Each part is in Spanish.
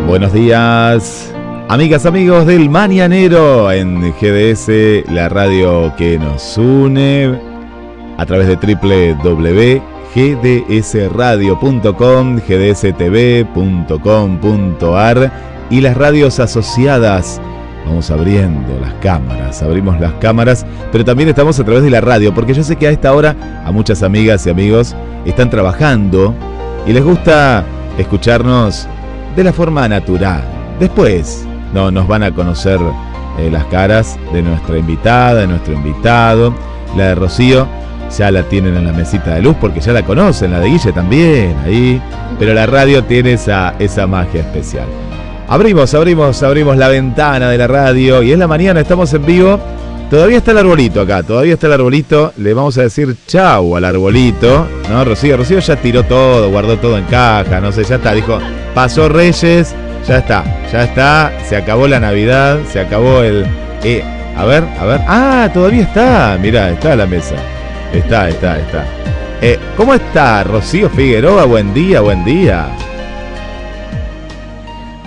Buenos días, amigas, amigos del Mañanero en GDS, la radio que nos une a través de www.gdsradio.com, gdstv.com.ar y las radios asociadas. Vamos abriendo las cámaras, abrimos las cámaras, pero también estamos a través de la radio, porque yo sé que a esta hora a muchas amigas y amigos están trabajando y les gusta escucharnos de la forma natural. Después nos van a conocer las caras de nuestra invitada, de nuestro invitado. La de Rocío ya la tienen en la mesita de luz porque ya la conocen, la de Guille también ahí, pero la radio tiene esa magia especial. Abrimos la ventana de la radio y es la mañana, estamos en vivo. Todavía está el arbolito acá, le vamos a decir chau al arbolito, ¿no? Rocío ya tiró todo, guardó todo en caja, no sé, ya está, dijo, pasó Reyes, ya está, se acabó la Navidad, se acabó el... a ver, todavía está, mirá, está la mesa, está. ¿Cómo está Rocío Figueroa? Buen día.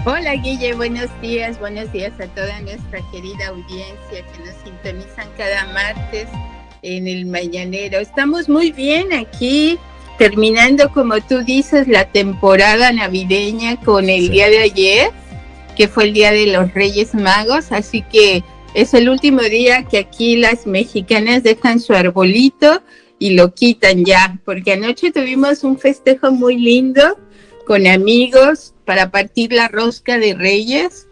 Hola Guille, buenos días a toda nuestra querida audiencia que nos sintonizan cada martes en el Mañanero. Estamos muy bien aquí, terminando, como tú dices, la temporada navideña con el día de ayer, que fue el Día de los Reyes Magos, así que es el último día que aquí las mexicanas dejan su arbolito y lo quitan ya, porque anoche tuvimos un festejo muy lindo con amigos para partir la rosca de Reyes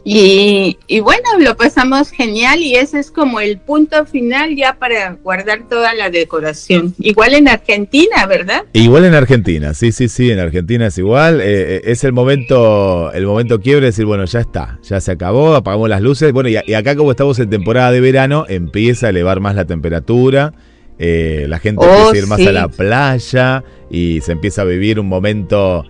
y bueno, lo pasamos genial y ese es como el punto final ya para guardar toda la decoración. Igual en Argentina, ¿verdad? Igual en Argentina, sí, en Argentina es igual, es el momento quiebre, decir, bueno, ya está, ya se acabó, apagamos las luces, bueno, y acá como estamos en temporada de verano, empieza a elevar más la temperatura. La gente empieza a ir más a la playa y se empieza a vivir un momento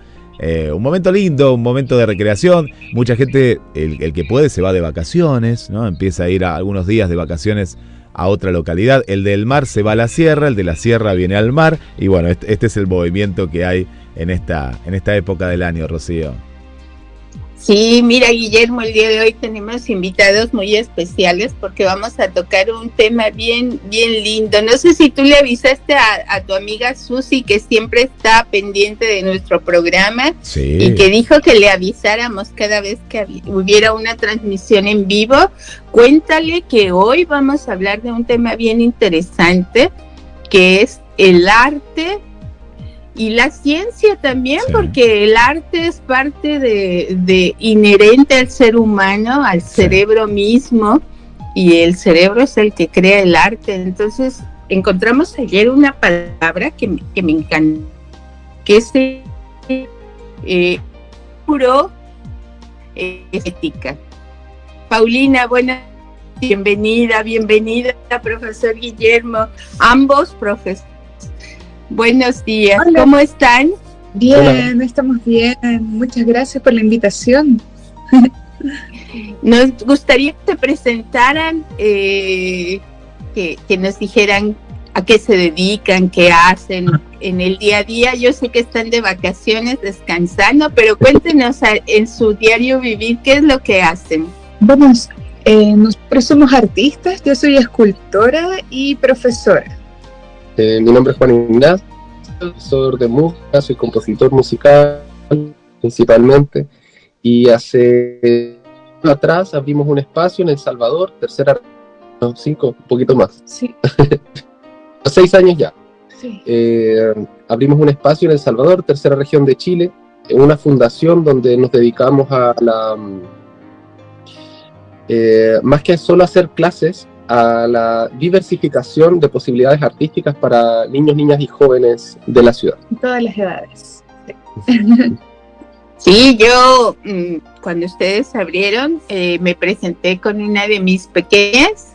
lindo, un momento de recreación. Mucha gente, el que puede, se va de vacaciones, ¿no? Empieza a ir a algunos días de vacaciones a otra localidad. El del mar se va a la sierra, el de la sierra viene al mar. Y bueno, este es el movimiento que hay en esta época del año, Rocío. Sí, mira, Guillermo, el día de hoy tenemos invitados muy especiales porque vamos a tocar un tema bien lindo. No sé si tú le avisaste a tu amiga Susi, que siempre está pendiente de nuestro programa, sí, y que dijo que le avisáramos cada vez que hubiera una transmisión en vivo. Cuéntale que hoy vamos a hablar de un tema bien interesante, que es el arte y la ciencia también, sí, porque el arte es parte de inherente al ser humano, al cerebro mismo, y el cerebro es el que crea el arte. Entonces encontramos ayer una palabra que me encanta, que es neuroestética. Paulina, bienvenida, profesor Guillermo, ambos profesores. Buenos días. Hola. ¿Cómo están? Bien, hola. Estamos bien. Muchas gracias por la invitación. Nos gustaría que te presentaran, que nos dijeran a qué se dedican, qué hacen en el día a día. Yo sé que están de vacaciones, descansando, pero cuéntenos en su diario vivir, ¿qué es lo que hacen? Vamos, nosotros somos artistas, yo soy escultora y profesora. Mi nombre es Juan Ignacio, profesor de música, soy compositor musical principalmente, y hace atrás abrimos un espacio en El Salvador, un poquito más, sí. 6 años ya. Sí. Abrimos un espacio en El Salvador, tercera región de Chile, una fundación donde nos dedicamos a más que solo hacer clases, a la diversificación de posibilidades artísticas para niños, niñas y jóvenes de la ciudad. Todas las edades. Sí, yo cuando ustedes abrieron me presenté con una de mis pequeñas.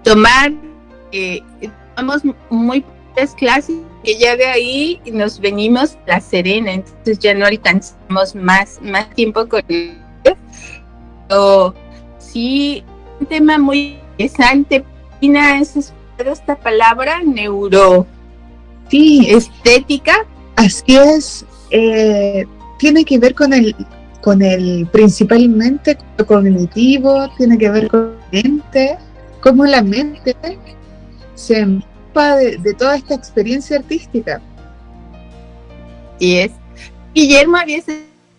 Tomamos muy pocas clases, que ya de ahí nos venimos a La Serena, entonces ya no alcanzamos más tiempo con ellos. Pero sí, un tema muy interesante. Pina, ¿has escuchado esta palabra? Sí, estética. Así es. Tiene que ver con con el, principalmente con lo cognitivo, tiene que ver con la mente, cómo la mente se empapa de toda esta experiencia artística. Y es. Guillermo, ¿habías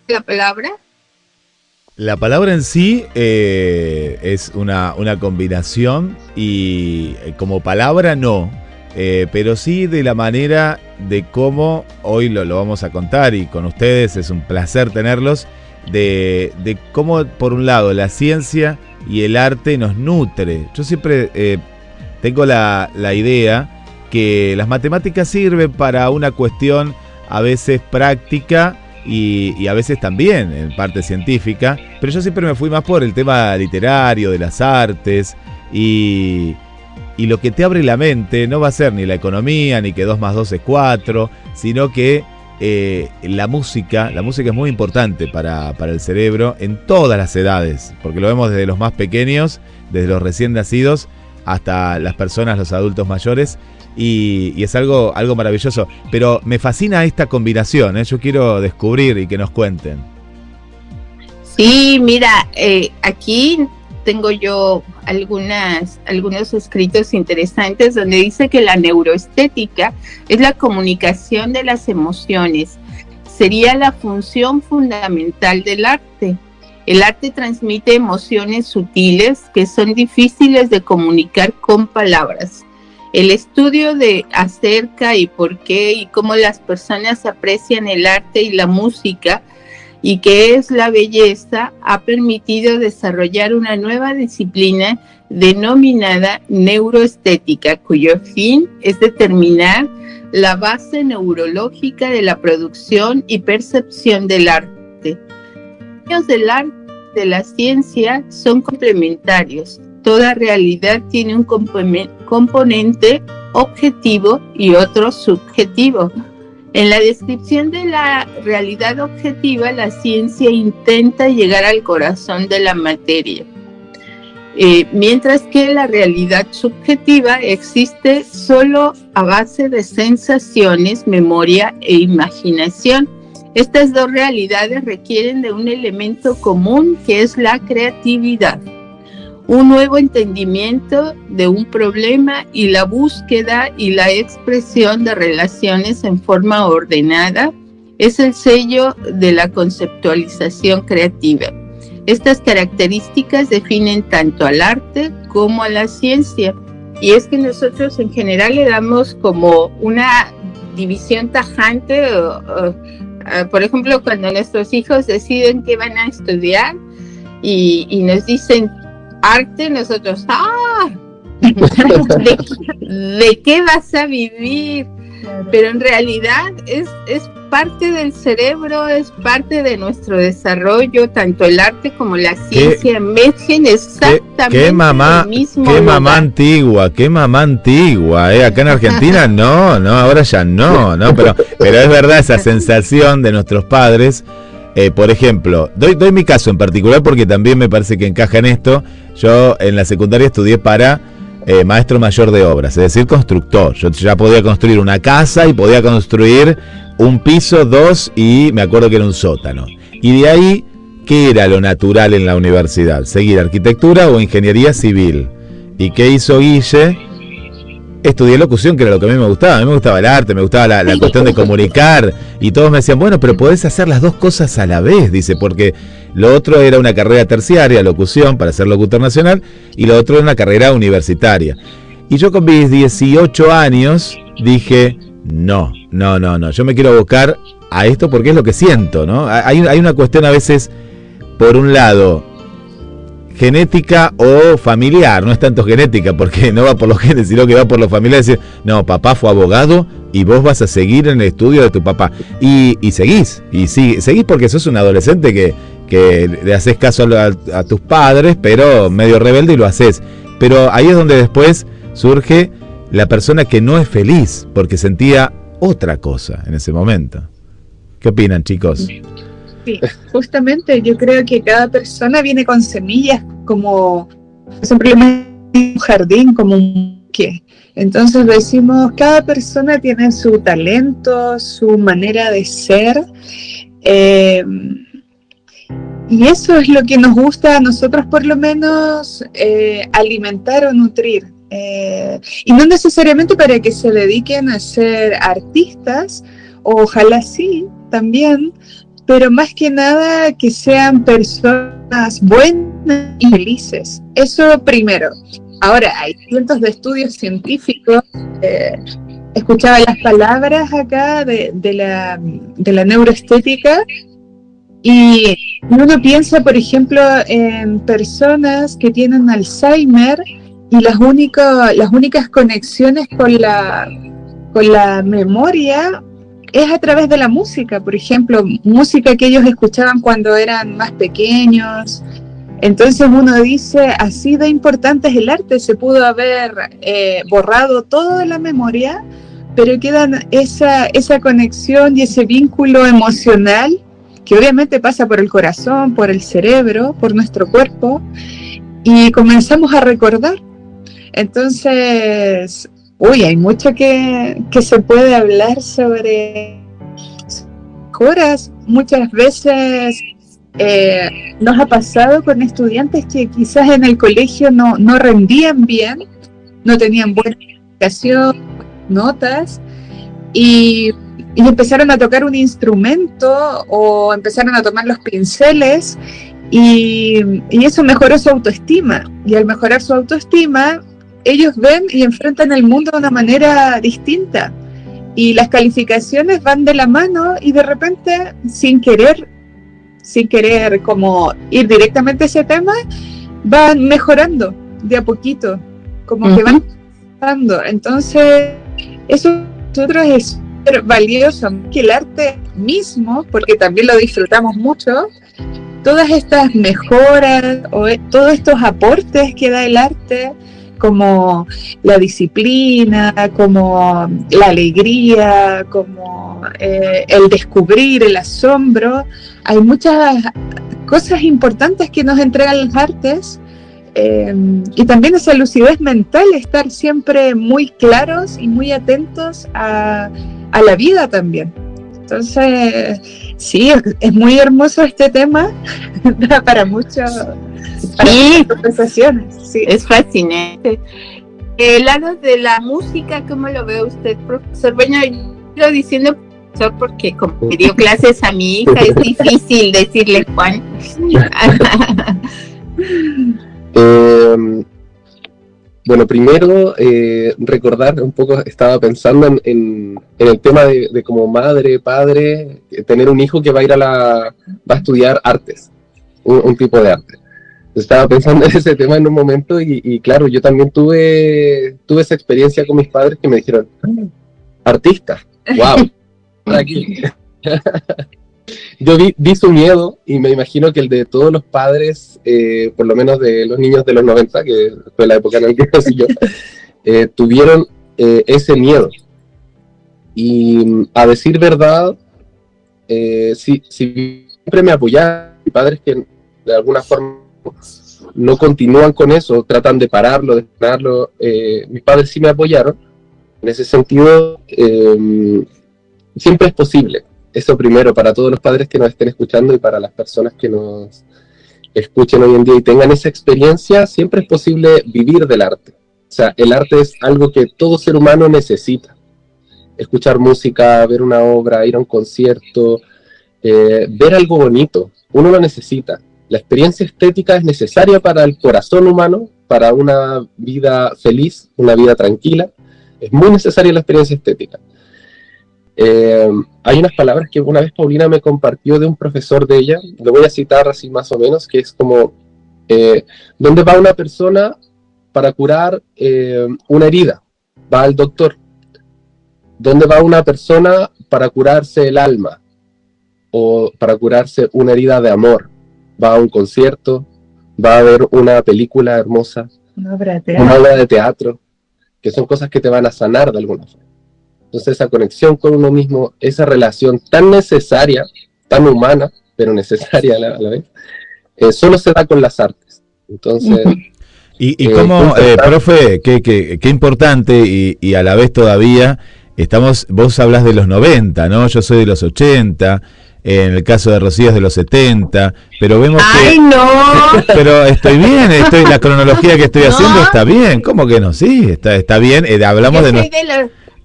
la palabra? La palabra en sí es una combinación y como palabra no, pero sí de la manera de cómo hoy lo vamos a contar y con ustedes es un placer tenerlos, de cómo por un lado la ciencia y el arte nos nutre. Yo siempre tengo la idea que las matemáticas sirven para una cuestión a veces práctica y a veces también en parte científica, pero yo siempre me fui más por el tema literario, de las artes, y lo que te abre la mente no va a ser ni la economía, ni que 2 más 2 es 4, sino que la música es muy importante para el cerebro en todas las edades, porque lo vemos desde los más pequeños, desde los recién nacidos, hasta las personas, los adultos mayores, y es algo maravilloso. Pero me fascina esta combinación, ¿eh? Yo quiero descubrir y que nos cuenten. Sí, mira, aquí tengo yo algunos escritos interesantes donde dice que la neuroestética es la comunicación de las emociones. Sería la función fundamental del arte. El arte transmite emociones sutiles que son difíciles de comunicar con palabras. El estudio de acerca y por qué y cómo las personas aprecian el arte y la música y qué es la belleza ha permitido desarrollar una nueva disciplina denominada neuroestética, cuyo fin es determinar la base neurológica de la producción y percepción del arte. Los del arte de la ciencia son complementarios. Toda realidad tiene un componente objetivo y otro subjetivo. En la descripción de la realidad objetiva, la ciencia intenta llegar al corazón de la materia, mientras que la realidad subjetiva existe solo a base de sensaciones, memoria e imaginación. Estas dos realidades requieren de un elemento común que es la creatividad, un nuevo entendimiento de un problema y la búsqueda y la expresión de relaciones en forma ordenada es el sello de la conceptualización creativa. Estas características definen tanto al arte como a la ciencia, y es que nosotros en general le damos como una división tajante, por ejemplo, cuando nuestros hijos deciden qué van a estudiar y nos dicen arte, nosotros, ¿de qué vas a vivir? Pero en realidad es parte del cerebro, es parte de nuestro desarrollo, tanto el arte como la ciencia emergen exactamente del mismo lugar. Qué mamá antigua, acá en Argentina no, ahora ya no, pero es verdad esa sensación de nuestros padres. Por ejemplo, doy mi caso en particular porque también me parece que encaja en esto. Yo en la secundaria estudié para maestro mayor de obras, es decir, constructor. Yo ya podía construir una casa y podía construir un piso, 2 y me acuerdo que era un sótano. Y de ahí, ¿qué era lo natural en la universidad? Seguir arquitectura o ingeniería civil. ¿Y qué hizo Guille? Estudié locución, que era lo que a mí me gustaba. A mí me gustaba el arte, me gustaba la cuestión de comunicar. Y todos me decían, bueno, pero podés hacer las dos cosas a la vez, dice, porque lo otro era una carrera terciaria, locución, para ser locutor nacional, y lo otro era una carrera universitaria. Y yo con mis 18 años dije, no, yo me quiero abocar a esto porque es lo que siento, ¿no? Hay una cuestión a veces, por un lado, genética o familiar, no es tanto genética porque no va por los genes, sino que va por lo familiar, decir, no, papá fue abogado y vos vas a seguir en el estudio de tu papá. Y seguís porque sos un adolescente que le haces caso a tus padres, pero medio rebelde y lo haces. Pero ahí es donde después surge la persona que no es feliz porque sentía otra cosa en ese momento. ¿Qué opinan, chicos? Sí, justamente yo creo que cada persona viene con semillas, como simplemente un jardín, como un bosque. Entonces decimos, cada persona tiene su talento, su manera de ser, Y eso es lo que nos gusta a nosotros, por lo menos, alimentar o nutrir. Y no necesariamente para que se dediquen a ser artistas, ojalá sí, también, pero más que nada que sean personas buenas y felices. Eso primero. Ahora, hay cientos de estudios científicos. Escuchaba las palabras acá de la neuroestética, y uno piensa, por ejemplo, en personas que tienen Alzheimer, y las únicas conexiones con la memoria es a través de la música. Por ejemplo, música que ellos escuchaban cuando eran más pequeños. Entonces uno dice, así de importante es el arte, se pudo haber borrado toda la memoria, pero queda esa conexión y ese vínculo emocional que obviamente pasa por el corazón, por el cerebro, por nuestro cuerpo, y comenzamos a recordar. Entonces, hay mucho que se puede hablar sobre horas. Muchas veces nos ha pasado con estudiantes que quizás en el colegio no rendían bien, no tenían buena educación, notas, y empezaron a tocar un instrumento o empezaron a tomar los pinceles, y eso mejoró su autoestima. Y al mejorar su autoestima, ellos ven y enfrentan el mundo de una manera distinta. Y las calificaciones van de la mano, y de repente, sin querer como ir directamente a ese tema, van mejorando de a poquito, como que van mejorando. Entonces, eso para nosotros es súper valioso, que el arte mismo, porque también lo disfrutamos mucho. Todas estas mejoras o todos estos aportes que da el arte, como la disciplina, como la alegría, como el descubrir, el asombro. Hay muchas cosas importantes que nos entregan las artes, y también esa lucidez mental, estar siempre muy claros y muy atentos a la vida también. Entonces, sí, es muy hermoso este tema, da para muchas conversaciones. Sí. Es fascinante. El lado de la música, ¿cómo lo ve usted, profesor? Bueno, yo lo diciendo profesor porque como me dio clases a mi hija, es difícil decirle Juan. Bueno, primero recordar un poco, estaba pensando en el tema de como madre, padre, tener un hijo que va a estudiar artes, un tipo de arte. Estaba pensando en ese tema en un momento, y claro, yo también tuve esa experiencia con mis padres que me dijeron, artista, wow, aquí. Yo vi su miedo, y me imagino que el de todos los padres, por lo menos de los niños de los 90, que fue la época en la que nací yo, tuvieron ese miedo. Y a decir verdad, si siempre me apoyaron, mis padres que de alguna forma no continúan con eso, tratan de pararlo, de frenarlo, mis padres sí me apoyaron. En ese sentido, siempre es posible. Eso primero, para todos los padres que nos estén escuchando y para las personas que nos escuchen hoy en día y tengan esa experiencia, siempre es posible vivir del arte. O sea, el arte es algo que todo ser humano necesita. Escuchar música, ver una obra, ir a un concierto, ver algo bonito, uno lo necesita. La experiencia estética es necesaria para el corazón humano, para una vida feliz, una vida tranquila. Es muy necesaria la experiencia estética. Hay unas palabras que una vez Paulina me compartió de un profesor de ella, lo voy a citar así más o menos, que es como, ¿dónde va una persona para curar una herida? Va al doctor. ¿Dónde va una persona para curarse el alma? O para curarse una herida de amor. Va a un concierto, va a ver una película hermosa, una obra de teatro, que son cosas que te van a sanar de alguna forma. Entonces esa conexión con uno mismo, esa relación tan necesaria, tan humana, pero necesaria a la vez, solo se da con las artes. Entonces... Y cómo, profe, qué importante y a la vez todavía, vos hablas de los 90, ¿no? Yo soy de los 80, en el caso de Rocío es de los 70, pero vemos ¡ay, que... no! Pero estoy bien, la cronología que estoy haciendo está bien, ¿cómo que no? Sí, está bien, hablamos Yo de, soy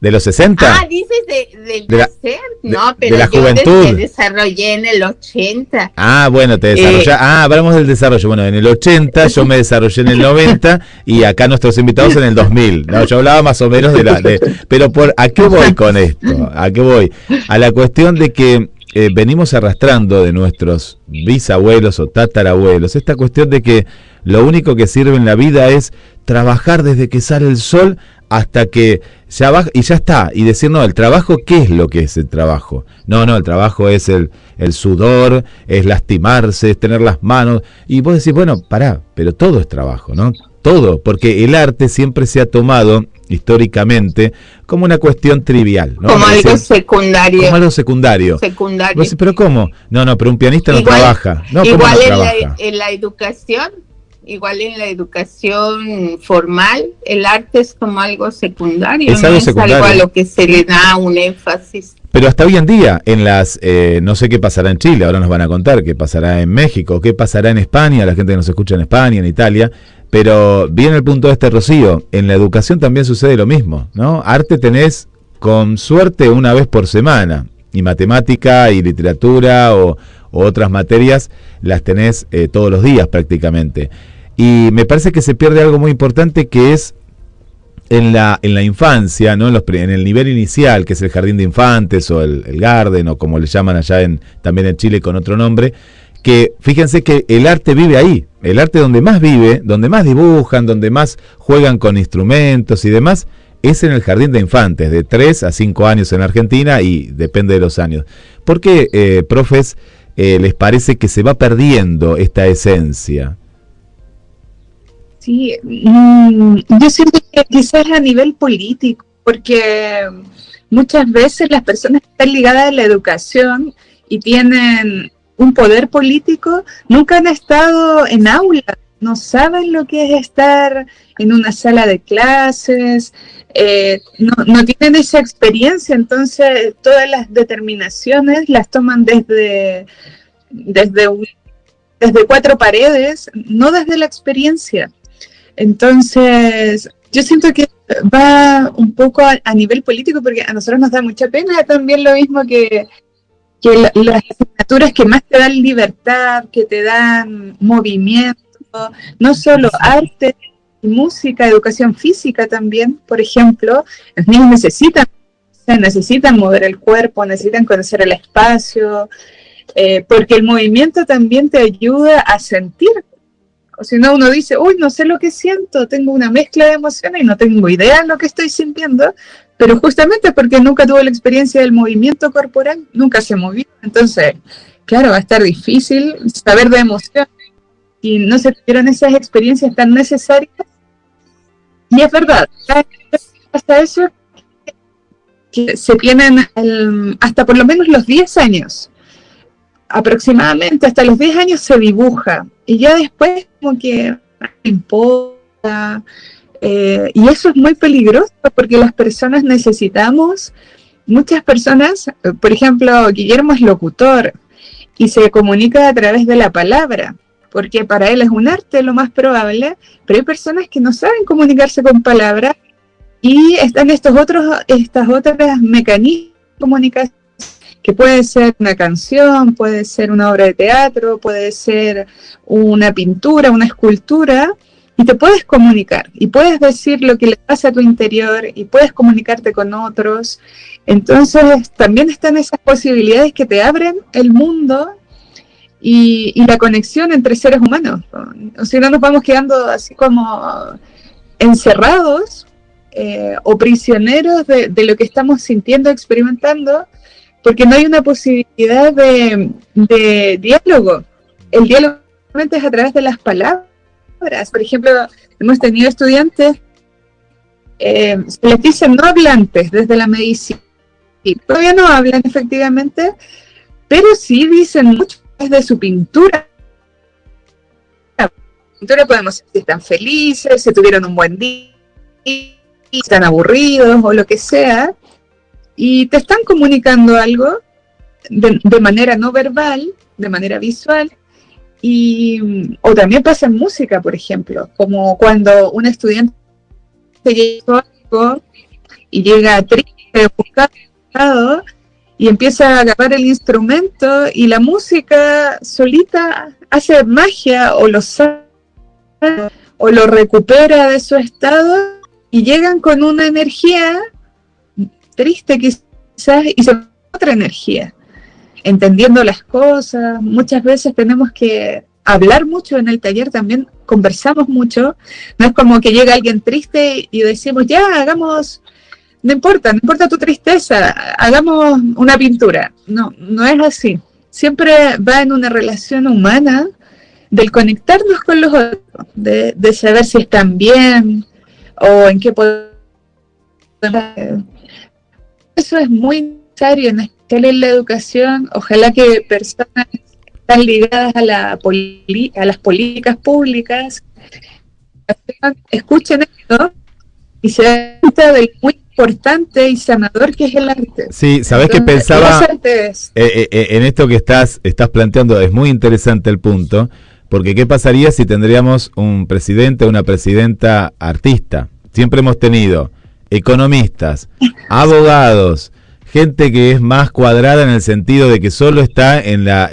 de los 60. Ah, dices del de la- nacer. No, pero de la yo juventud. me desarrollé en el 80. Ah, bueno, te desarrollás. Hablamos del desarrollo. Bueno, en el 80, yo me desarrollé en el 90 y acá nuestros invitados en el 2000. No, yo hablaba más o menos pero ¿a qué voy con esto? ¿A qué voy? A la cuestión de que venimos arrastrando de nuestros bisabuelos o tatarabuelos esta cuestión de que lo único que sirve en la vida es trabajar desde que sale el sol hasta que ya baja y ya está, y decir, no, el trabajo, ¿qué es lo que es el trabajo? No, el trabajo es el sudor, es lastimarse, es tener las manos, y vos decís, bueno, pará, pero todo es trabajo, ¿no? Todo, porque el arte siempre se ha tomado históricamente como una cuestión trivial, ¿no? Como algo secundario. Como algo secundario. Secundario. Vos decís, ¿pero cómo? No, pero un pianista no trabaja. No, ¿cómo igual no trabaja? En la educación, igual en la educación formal, el arte es como algo secundario, es algo secundario. Algo a lo que se le da un énfasis. Pero hasta hoy en día, en las, no sé qué pasará en Chile, ahora nos van a contar qué pasará en México, qué pasará en España, la gente que nos escucha en España, en Italia, pero viene el punto Rocío, en la educación también sucede lo mismo, ¿no? Arte tenés con suerte una vez por semana, y matemática y literatura o otras materias las tenés todos los días prácticamente. Y me parece que se pierde algo muy importante que es en la infancia, ¿no? En el nivel inicial, que es el jardín de infantes o el garden, o como le llaman allá también en Chile con otro nombre, que fíjense que el arte vive ahí, el arte donde más vive, donde más dibujan, donde más juegan con instrumentos y demás, es en el jardín de infantes, de 3 a 5 años en Argentina y depende de los años. ¿Por qué, profes, les parece que se va perdiendo esta esencia? Sí, yo siento que quizás a nivel político, porque muchas veces las personas que están ligadas a la educación y tienen un poder político nunca han estado en aula, no saben lo que es estar en una sala de clases, no tienen esa experiencia, entonces todas las determinaciones las toman desde 4 paredes, no desde la experiencia. Entonces, yo siento que va un poco a nivel político, porque a nosotros nos da mucha pena también lo mismo que las asignaturas que más te dan libertad, que te dan movimiento, no solo arte, música, educación física también, por ejemplo, los niños necesitan mover el cuerpo, necesitan conocer el espacio, porque el movimiento también te ayuda a sentir. O si no, uno dice, uy, no sé lo que siento, tengo una mezcla de emociones y no tengo idea de lo que estoy sintiendo, pero justamente porque nunca tuve la experiencia del movimiento corporal, nunca se movió. Entonces, claro, va a estar difícil saber de emociones y no se tuvieron esas experiencias tan necesarias. Y es verdad, hasta eso que se tienen hasta por lo menos los 10 años. Aproximadamente hasta los 10 años se dibuja y ya después como que no importa, y eso es muy peligroso porque las personas muchas personas, por ejemplo, Guillermo es locutor y se comunica a través de la palabra, porque para él es un arte lo más probable, pero hay personas que no saben comunicarse con palabras y están estas otras mecanismos de comunicación, que puede ser una canción, puede ser una obra de teatro, puede ser una pintura, una escultura, y te puedes comunicar, y puedes decir lo que le pasa a tu interior, y puedes comunicarte con otros. Entonces, también están esas posibilidades que te abren el mundo y la conexión entre seres humanos. O si no, nos vamos quedando así como encerrados o prisioneros de lo que estamos sintiendo, experimentando, porque no hay una posibilidad de diálogo. El diálogo es a través de las palabras. Por ejemplo, hemos tenido estudiantes, se les dice no hablantes desde la medicina. Y todavía no hablan efectivamente, pero sí dicen mucho de su pintura. La pintura podemos decir si están felices, si tuvieron un buen día, si están aburridos o lo que sea. Y te están comunicando algo de manera no verbal, de manera visual, o también pasa en música, por ejemplo, como cuando un estudiante llega algo y llega triste, buscado, y empieza a agarrar el instrumento y la música solita hace magia o lo saca o lo recupera de su estado y llegan con una energía triste quizás y se va otra energía, entendiendo las cosas. Muchas veces tenemos que hablar mucho en el taller, también conversamos mucho, no es como que llega alguien triste y decimos ya, hagamos, no importa tu tristeza, hagamos una pintura. No es así, siempre va en una relación humana del conectarnos con los otros, de saber si están bien o en qué podemos. Eso es muy necesario, en especial en la educación. Ojalá que personas que están ligadas a las políticas públicas escuchen esto y se den cuenta del muy importante y sanador que es el arte. Sí, sabés que pensaba en esto que estás planteando, es muy interesante el punto, porque ¿qué pasaría si tendríamos un presidente o una presidenta artista? Siempre hemos tenido economistas, abogados, gente que es más cuadrada en el sentido de que solo está en la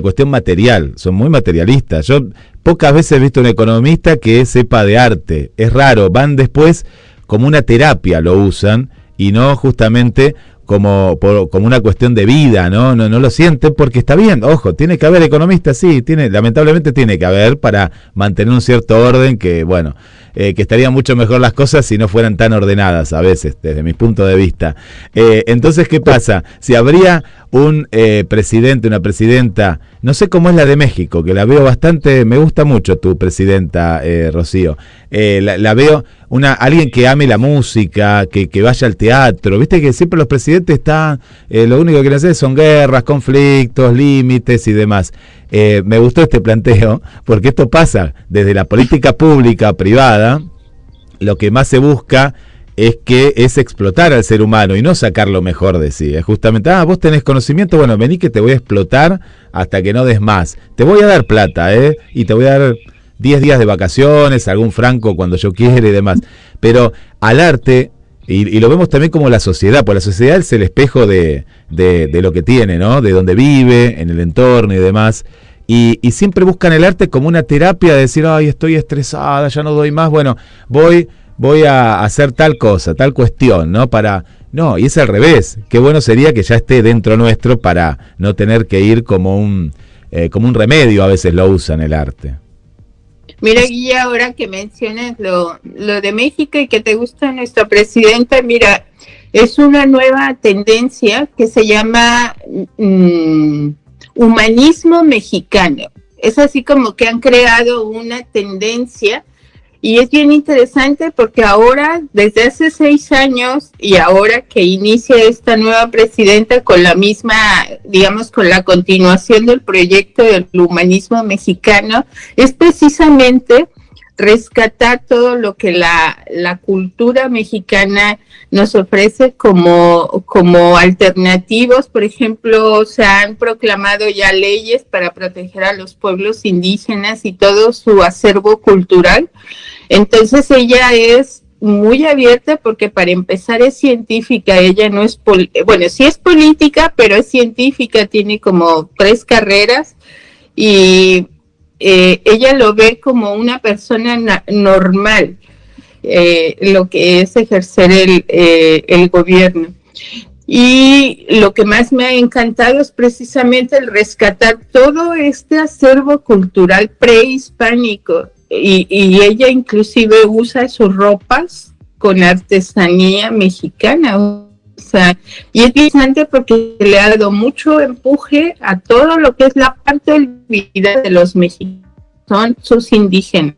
cuestión material, son muy materialistas. Yo pocas veces he visto un economista que sepa de arte, es raro, van después como una terapia, lo usan, y no justamente como una cuestión de vida, no lo sienten, porque está bien, ojo, tiene que haber economistas, sí, lamentablemente tiene que haber para mantener un cierto orden que, bueno, que estarían mucho mejor las cosas si no fueran tan ordenadas a veces, desde mi punto de vista. Entonces, ¿qué pasa? Si habría un presidente, una presidenta, no sé cómo es la de México, que la veo bastante, me gusta mucho tu presidenta, Rocío, la veo alguien que ame la música, que vaya al teatro, viste que siempre los presidentes están, lo único que quieren hacer son guerras, conflictos, límites y demás. Me gustó este planteo, porque esto pasa desde la política pública, privada, lo que más se busca es explotar al ser humano y no sacar lo mejor de sí. Es justamente, vos tenés conocimiento, bueno, vení que te voy a explotar hasta que no des más. Te voy a dar plata, y te voy a dar 10 días de vacaciones, algún franco cuando yo quiera y demás. Pero al arte, y lo vemos también como la sociedad, pues la sociedad es el espejo de lo que tiene, ¿no? De donde vive, en el entorno y demás. Y siempre buscan el arte como una terapia de decir, ay, estoy estresada, ya no doy más, bueno, voy a hacer tal cosa, tal cuestión, ¿no? No, y es al revés. Qué bueno sería que ya esté dentro nuestro para no tener que ir como un remedio, a veces lo usan el arte. Mira, Guille, ahora que mencionas lo de México y que te gusta nuestra presidenta, mira, es una nueva tendencia que se llama humanismo mexicano. Es así como que han creado una tendencia. Y es bien interesante porque ahora, desde hace 6 años, y ahora que inicia esta nueva presidenta con la misma, digamos, con la continuación del proyecto del humanismo mexicano, es precisamente rescatar todo lo que la cultura mexicana nos ofrece como alternativos. Por ejemplo, se han proclamado ya leyes para proteger a los pueblos indígenas y todo su acervo cultural. Entonces ella es muy abierta porque para empezar es científica, ella no es, sí es política, pero es científica, tiene como 3 carreras y ella lo ve como una persona normal, lo que es ejercer el gobierno. Y lo que más me ha encantado es precisamente el rescatar todo este acervo cultural prehispánico. Y ella inclusive usa sus ropas con artesanía mexicana, o sea, y es interesante porque le ha dado mucho empuje a todo lo que es la parte de vida de los mexicanos, son sus indígenas.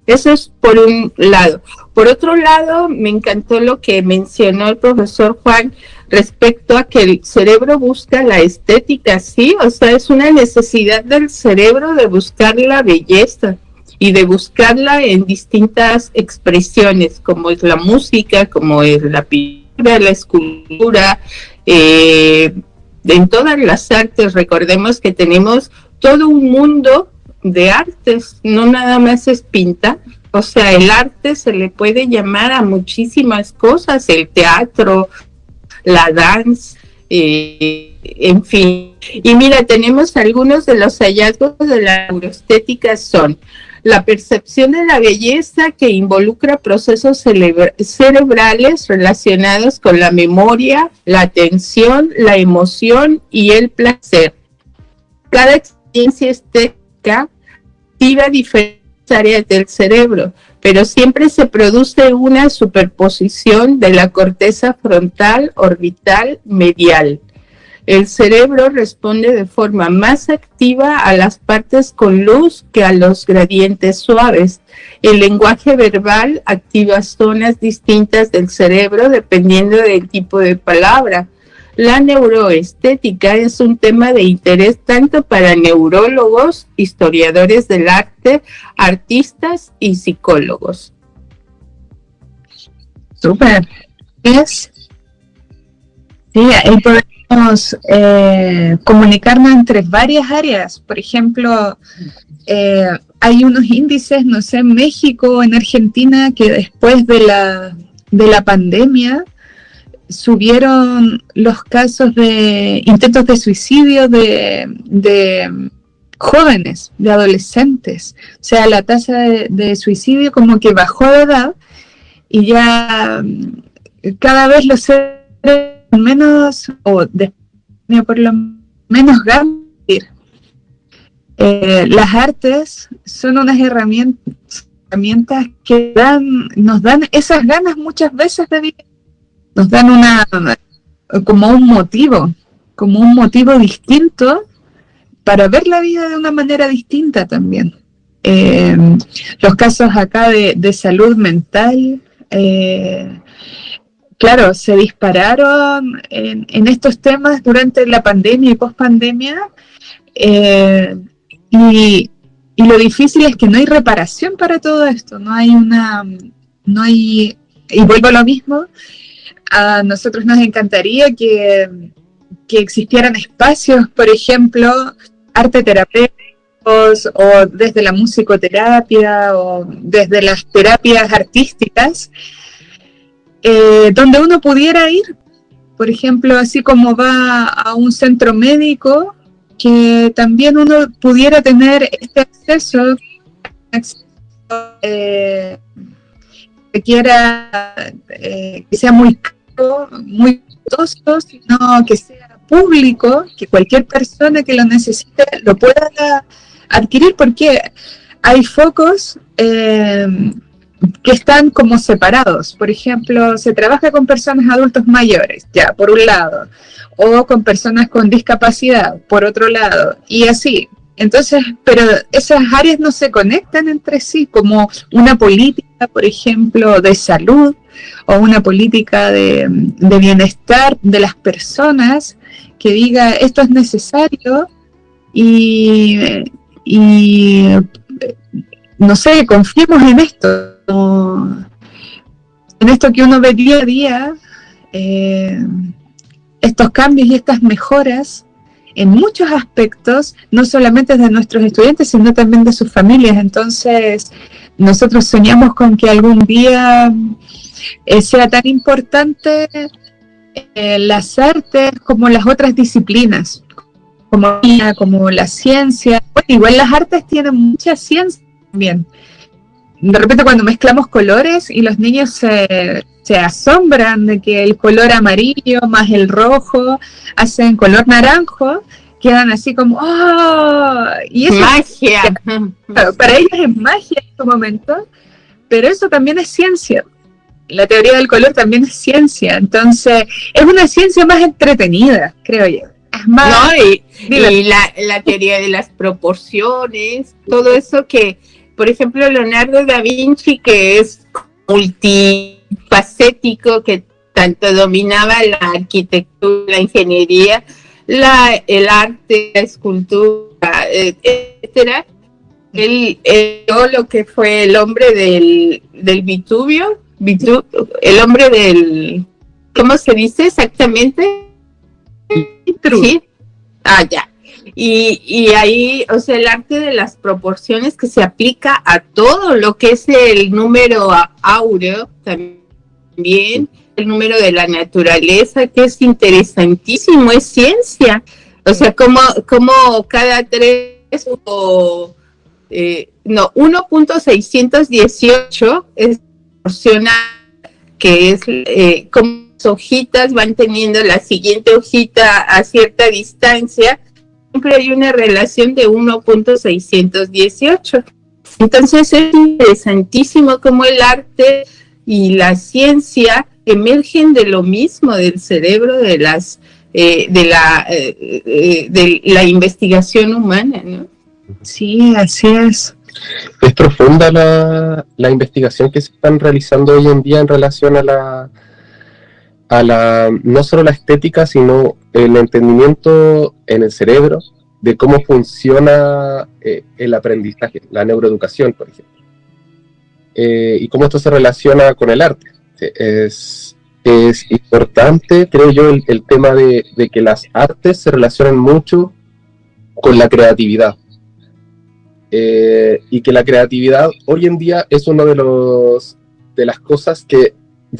Eso es por un lado. Por otro lado, me encantó lo que mencionó el profesor Juan respecto a que el cerebro busca la estética, sí, o sea, es una necesidad del cerebro de buscar la belleza y de buscarla en distintas expresiones, como es la música, como es la pintura, la escultura, en todas las artes. Recordemos que tenemos todo un mundo de artes, no nada más es pintar. O sea, el arte se le puede llamar a muchísimas cosas, el teatro, la danza, en fin. Y mira, tenemos algunos de los hallazgos de la neuroestética son la percepción de la belleza, que involucra procesos cerebrales relacionados con la memoria, la atención, la emoción y el placer. Cada experiencia estética activa diferentes áreas del cerebro, pero siempre se produce una superposición de la corteza frontal, orbital, medial. El cerebro responde de forma más activa a las partes con luz que a los gradientes suaves. El lenguaje verbal activa zonas distintas del cerebro dependiendo del tipo de palabra. La neuroestética es un tema de interés tanto para neurólogos, historiadores del arte, artistas y psicólogos. Súper. Sí, ahí podemos comunicarnos entre varias áreas. Por ejemplo, hay unos índices, no sé, en México o en Argentina, que después de la pandemia subieron los casos de intentos de suicidio de jóvenes, de adolescentes. O sea, la tasa de suicidio como que bajó de edad y ya cada vez los seres menos, o por lo menos ganas de vivir. Las artes son unas herramientas que nos dan esas ganas muchas veces de vivir. Nos dan como un motivo distinto para ver la vida de una manera distinta también. Los casos acá de salud mental, claro, se dispararon en estos temas durante la pandemia y post-pandemia, y lo difícil es que no hay reparación para todo esto, y vuelvo a lo mismo. A nosotros nos encantaría que existieran espacios, por ejemplo, arte terapéuticos, o desde la musicoterapia, o desde las terapias artísticas, donde uno pudiera ir, por ejemplo, así como va a un centro médico, que también uno pudiera tener este acceso que quiera que sea muy caro, muy costoso, sino que sea público, que cualquier persona que lo necesite lo pueda adquirir, porque hay focos que están como separados. Por ejemplo, se trabaja con personas adultos mayores, ya, por un lado, o con personas con discapacidad, por otro lado, y así. Entonces, pero esas áreas no se conectan entre sí, como una política, por ejemplo, de salud, o una política de bienestar de las personas, que diga esto es necesario, y no sé, confiemos en esto que uno ve día a día, estos cambios y estas mejoras en muchos aspectos, no solamente de nuestros estudiantes, sino también de sus familias. Entonces, nosotros soñamos con que algún día sea tan importante las artes como las otras disciplinas, como la ciencia. Bueno, igual las artes tienen mucha ciencia también. De repente cuando mezclamos colores y los niños se asombran de que el color amarillo más el rojo hacen color naranjo, quedan así como ¡oh! Y eso ¡magia! Para ellos es magia en este momento, pero eso también es ciencia. La teoría del color también es ciencia, entonces es una ciencia más entretenida, creo yo. Es más, no, y la teoría de las proporciones, todo eso que, por ejemplo, Leonardo da Vinci, que es multifacético, que tanto dominaba la arquitectura, la ingeniería, el arte, la escultura, etcétera. Él lo que fue el hombre del Vitubio, el hombre del, ¿cómo se dice exactamente? ¿Sí? Ya. Y ahí, o sea, el arte de las proporciones que se aplica a todo lo que es el número áureo también, el número de la naturaleza, que es interesantísimo, es ciencia. O sea, como cada 1.618 es proporcional, que es como las hojitas van teniendo la siguiente hojita a cierta distancia, siempre hay una relación de 1.618. Entonces es interesantísimo cómo el arte y la ciencia emergen de lo mismo, del cerebro, de la investigación humana, ¿no? Sí, así es. Es profunda la investigación que se están realizando hoy en día en relación a la no solo la estética, sino el entendimiento en el cerebro de cómo funciona el aprendizaje, la neuroeducación, por ejemplo, y cómo esto se relaciona con el arte. Es importante, creo yo, el tema de que las artes se relacionan mucho con la creatividad. Y que la creatividad hoy en día es uno de las cosas de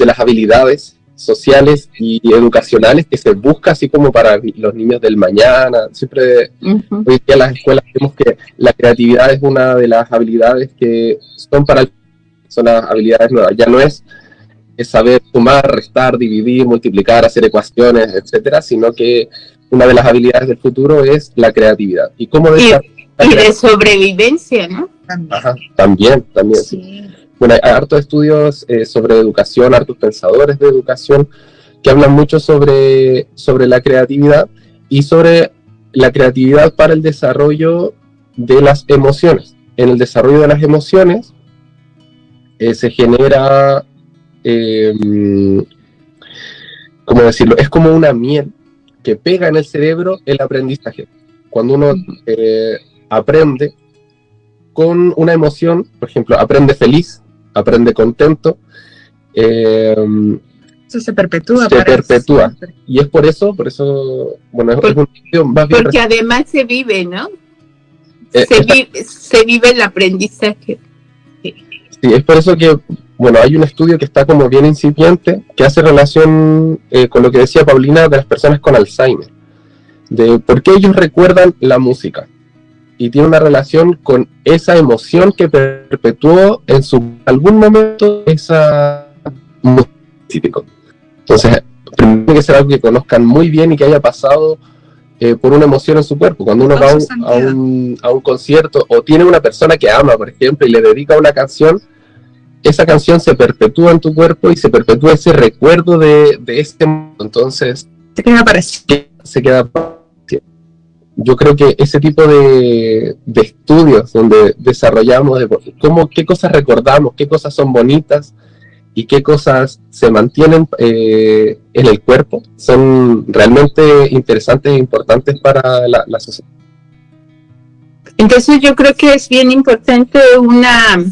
las habilidades sociales y educacionales que se busca así como para los niños del mañana. Siempre hoy en día en las escuelas vemos que la creatividad es una de las habilidades que son las habilidades nuevas. Ya no es saber sumar, restar, dividir, multiplicar, hacer ecuaciones, etcétera, sino que una de las habilidades del futuro es la creatividad. Y cómo y de sobrevivencia, ¿no? Ajá, también. Sí. Bueno, hay hartos estudios sobre educación, hartos pensadores de educación que hablan mucho sobre la creatividad y sobre la creatividad para el desarrollo de las emociones. En el desarrollo de las emociones se genera, ¿cómo decirlo? Es como una miel que pega en el cerebro el aprendizaje. Cuando uno aprende con una emoción, por ejemplo, aprende feliz, aprende contento, eso se perpetúa. Y es por eso, bueno, es un estudio más bien porque además se vive, ¿no? Se vive el aprendizaje. Sí, es por eso que, bueno, hay un estudio que está como bien incipiente, que hace relación con lo que decía Paulina de las personas con Alzheimer, de por qué ellos recuerdan la música. Y tiene una relación con esa emoción que perpetuó en algún momento esa música. Entonces, primero tiene que ser algo que conozcan muy bien y que haya pasado por una emoción en su cuerpo. Cuando uno va a un concierto o tiene una persona que ama, por ejemplo, y le dedica una canción, esa canción se perpetúa en tu cuerpo y se perpetúa ese recuerdo de este momento. Entonces, se queda yo creo que ese tipo de estudios donde desarrollamos qué cosas recordamos, qué cosas son bonitas y qué cosas se mantienen en el cuerpo, son realmente interesantes e importantes para la sociedad. Entonces yo creo que es bien importante una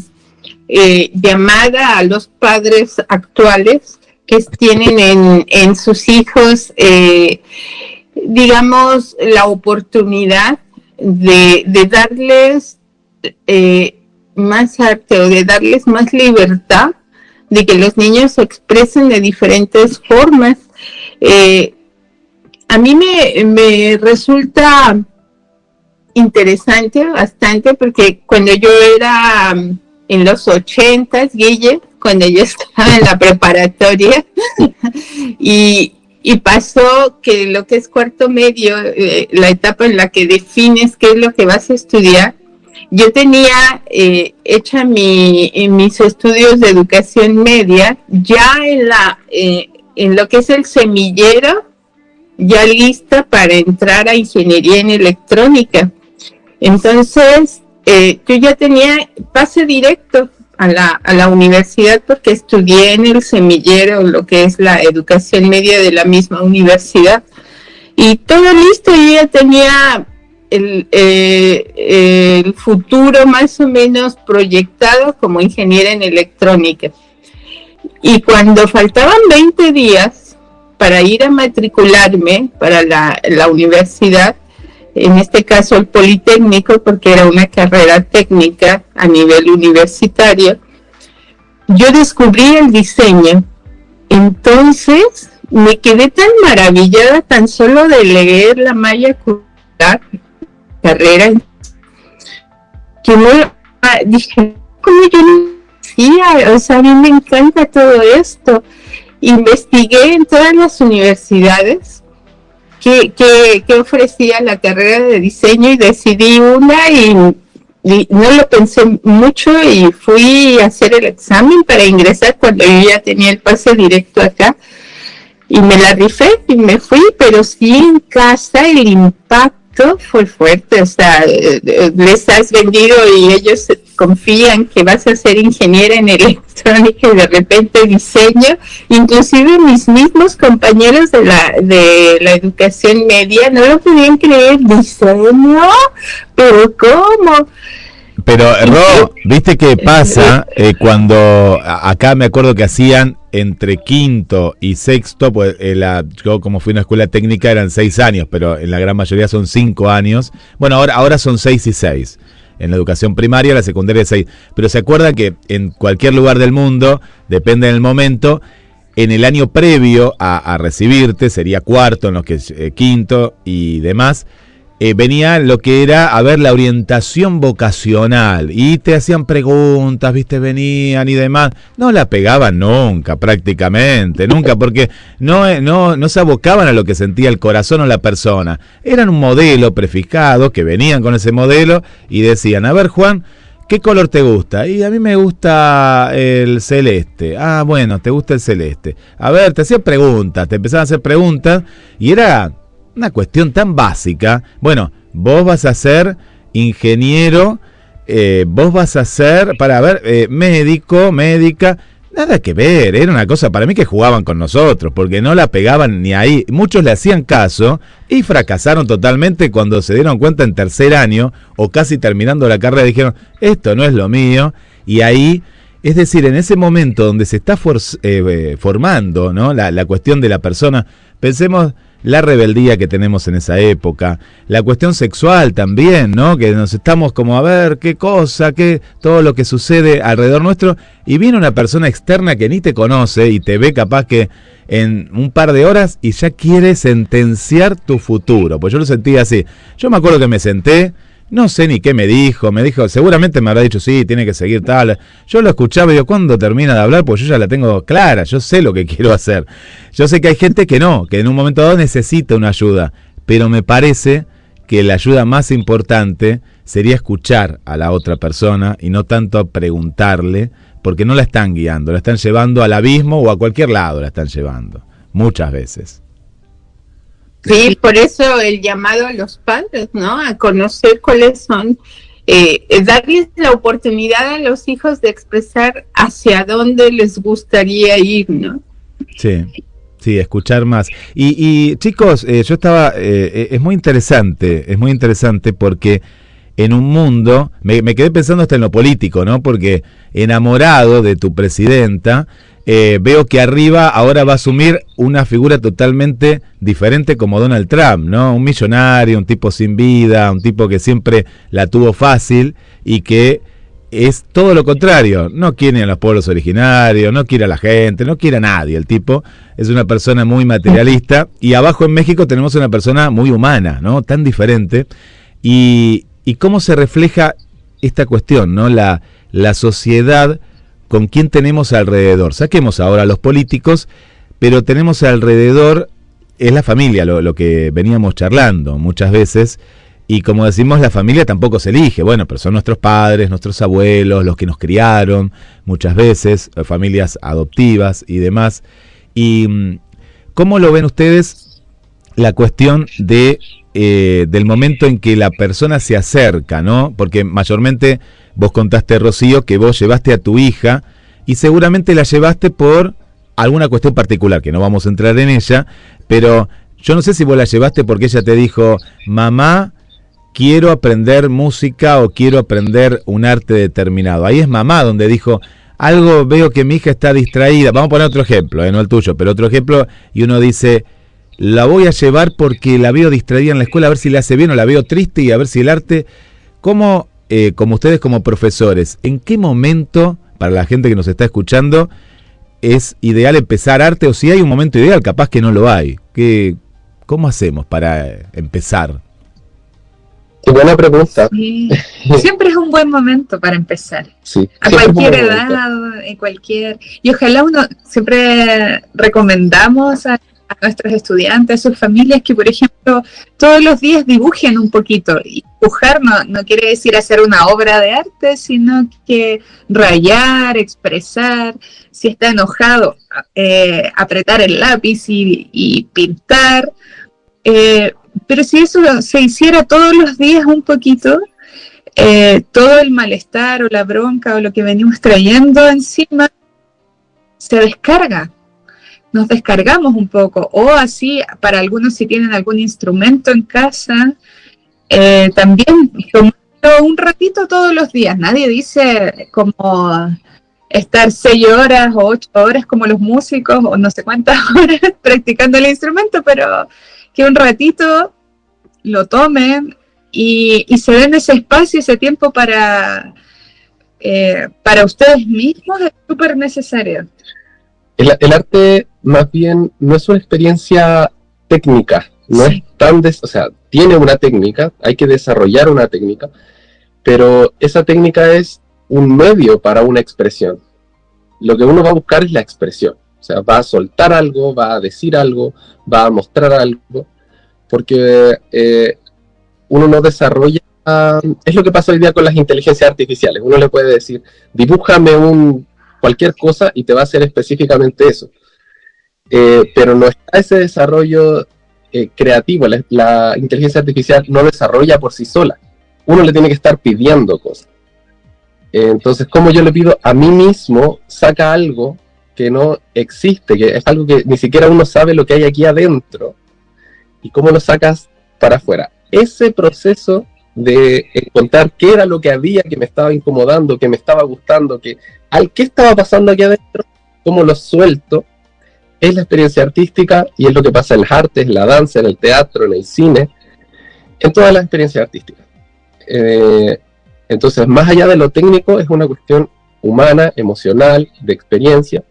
llamada a los padres actuales que tienen en sus hijos digamos, la oportunidad de darles más arte o de darles más libertad, de que los niños se expresen de diferentes formas. A mí me resulta interesante bastante porque cuando yo era en los 80s, Guille, cuando yo estaba en la preparatoria y pasó que lo que es cuarto medio, la etapa en la que defines qué es lo que vas a estudiar, yo tenía hecha mis estudios de educación media ya en lo que es el semillero, ya lista para entrar a ingeniería en electrónica. Entonces, yo ya tenía pase directo a la universidad porque estudié en el semillero, lo que es la educación media de la misma universidad. Y todo listo, yo ya tenía el futuro más o menos proyectado como ingeniera en electrónica. Y cuando faltaban 20 días para ir a matricularme para la universidad, en este caso el Politécnico, porque era una carrera técnica a nivel universitario, yo descubrí el diseño. Entonces me quedé tan maravillada tan solo de leer la malla curricular, carrera, que dije, ¿cómo yo no decía? O sea, a mí me encanta todo esto. Investigué en todas las universidades que ofrecía la carrera de diseño y decidí una y no lo pensé mucho y fui a hacer el examen para ingresar cuando yo ya tenía el pase directo acá y me la rifé y me fui, pero sí en casa el impacto fue fuerte. O sea, les has vendido y ellos confían que vas a ser ingeniera en electrónica y de repente diseño. Inclusive mis mismos compañeros de la educación media no lo podían creer. Diseño, pero ¿cómo? Pero Ro, ¿viste qué pasa cuando acá me acuerdo que hacían entre quinto y sexto? Pues yo como fui a una escuela técnica eran 6 años, pero en la gran mayoría son 5 años. Bueno, ahora son 6 y 6. En la educación primaria, la secundaria es 6. Pero se acuerdan que en cualquier lugar del mundo, depende del momento, en el año previo a recibirte, sería cuarto, en los que quinto y demás, venía lo que era, a ver, la orientación vocacional, y te hacían preguntas, viste, venían y demás. No la pegaban nunca, prácticamente, nunca, porque no se abocaban a lo que sentía el corazón o la persona. Eran un modelo prefijado, que venían con ese modelo y decían, a ver, Juan, ¿qué color te gusta? Y a mí me gusta el celeste. Ah, bueno, te gusta el celeste. A ver, te hacían preguntas, te empezaban a hacer preguntas, y era una cuestión tan básica. Bueno, vos vas a ser ingeniero, vos vas a ser, médico, médica. Nada que ver, era una cosa para mí que jugaban con nosotros, porque no la pegaban ni ahí. Muchos le hacían caso y fracasaron totalmente cuando se dieron cuenta en tercer año o casi terminando la carrera. Dijeron, esto no es lo mío. Y ahí, es decir, en ese momento donde se está formando, ¿no?, la cuestión de la persona, pensemos la rebeldía que tenemos en esa época, la cuestión sexual también, ¿no?, que nos estamos como a ver qué cosa, qué todo lo que sucede alrededor nuestro, y viene una persona externa que ni te conoce y te ve capaz que en un par de horas y ya quiere sentenciar tu futuro. Pues yo lo sentí así. Yo me acuerdo que me senté, no sé ni qué me dijo, seguramente me habrá dicho, sí, tiene que seguir tal. Yo lo escuchaba y digo, ¿cuándo termina de hablar? Pues yo ya la tengo clara, yo sé lo que quiero hacer. Yo sé que hay gente que no, que en un momento dado necesita una ayuda, pero me parece que la ayuda más importante sería escuchar a la otra persona y no tanto preguntarle, porque no la están guiando, la están llevando al abismo o a cualquier lado la están llevando, muchas veces. Sí, por eso el llamado a los padres, ¿no?, a conocer cuáles son, darles la oportunidad a los hijos de expresar hacia dónde les gustaría ir, ¿no? Sí, escuchar más. Y chicos, yo estaba, es muy interesante porque en un mundo, me quedé pensando hasta en lo político, ¿no?, porque enamorado de tu presidenta, veo que arriba ahora va a asumir una figura totalmente diferente como Donald Trump, ¿no? Un millonario, un tipo sin vida, un tipo que siempre la tuvo fácil y que es todo lo contrario. No quiere a los pueblos originarios, no quiere a la gente, no quiere a nadie. El tipo es una persona muy materialista y abajo en México tenemos una persona muy humana, ¿no? Tan diferente. Y cómo se refleja esta cuestión, ¿no? La sociedad con quién tenemos alrededor. Saquemos ahora a los políticos, pero tenemos alrededor, es la familia, lo que veníamos charlando muchas veces, y como decimos, la familia tampoco se elige, bueno, pero son nuestros padres, nuestros abuelos, los que nos criaron, muchas veces, familias adoptivas y demás. Y ¿cómo lo ven ustedes la cuestión de del momento en que la persona se acerca, ¿no? Porque mayormente vos contaste, Rocío, que vos llevaste a tu hija y seguramente la llevaste por alguna cuestión particular, que no vamos a entrar en ella, pero yo no sé si vos la llevaste porque ella te dijo, mamá, quiero aprender música o quiero aprender un arte determinado. Ahí es mamá donde dijo, algo, veo que mi hija está distraída, vamos a poner otro ejemplo, no el tuyo, pero otro ejemplo, y uno dice, la voy a llevar porque la veo distraída en la escuela, a ver si le hace bien, o la veo triste, y a ver si el arte, ¿cómo, como ustedes como profesores, en qué momento, para la gente que nos está escuchando, es ideal empezar arte, o si hay un momento ideal, capaz que no lo hay? ¿Cómo hacemos para empezar? Qué buena pregunta. Sí. Siempre es un buen momento para empezar. Sí, a cualquier edad, en cualquier... Y ojalá siempre recomendamos a nuestros estudiantes, a sus familias, que por ejemplo todos los días dibujen un poquito. Y dibujar no quiere decir hacer una obra de arte, sino que rayar, expresar. Si está enojado, apretar el lápiz y pintar. Pero si eso se hiciera todos los días un poquito, todo el malestar o la bronca o lo que venimos trayendo encima se descarga. Nos descargamos un poco. O así, para algunos, si tienen algún instrumento en casa, también tomarlo un ratito todos los días. Nadie dice como estar 6 horas o 8 horas como los músicos o no sé cuántas horas practicando el instrumento, pero que un ratito lo tomen y se den ese espacio, ese tiempo para ustedes mismos, es súper necesario. El arte más bien no es una experiencia técnica, no es tan o sea, tiene una técnica, hay que desarrollar una técnica, pero esa técnica es un medio para una expresión. Lo que uno va a buscar es la expresión, o sea, va a soltar algo, va a decir algo, va a mostrar algo, porque uno no desarrolla, es lo que pasa hoy día con las inteligencias artificiales. Uno le puede decir, dibújame cualquier cosa y te va a hacer específicamente eso. Pero no está ese desarrollo creativo. La inteligencia artificial no desarrolla por sí sola. Uno le tiene que estar pidiendo cosas. Entonces, como yo le pido a mí mismo, saca algo que no existe, que es algo que ni siquiera uno sabe lo que hay aquí adentro, y cómo lo sacas para afuera. Ese proceso de encontrar qué era lo que había que me estaba incomodando, que me estaba gustando, qué estaba pasando aquí adentro, cómo lo suelto, es la experiencia artística, y es lo que pasa en las artes, en la danza, en el teatro, en el cine, en todas las experiencias artísticas. Entonces, más allá de lo técnico, es una cuestión humana, emocional, de experiencia,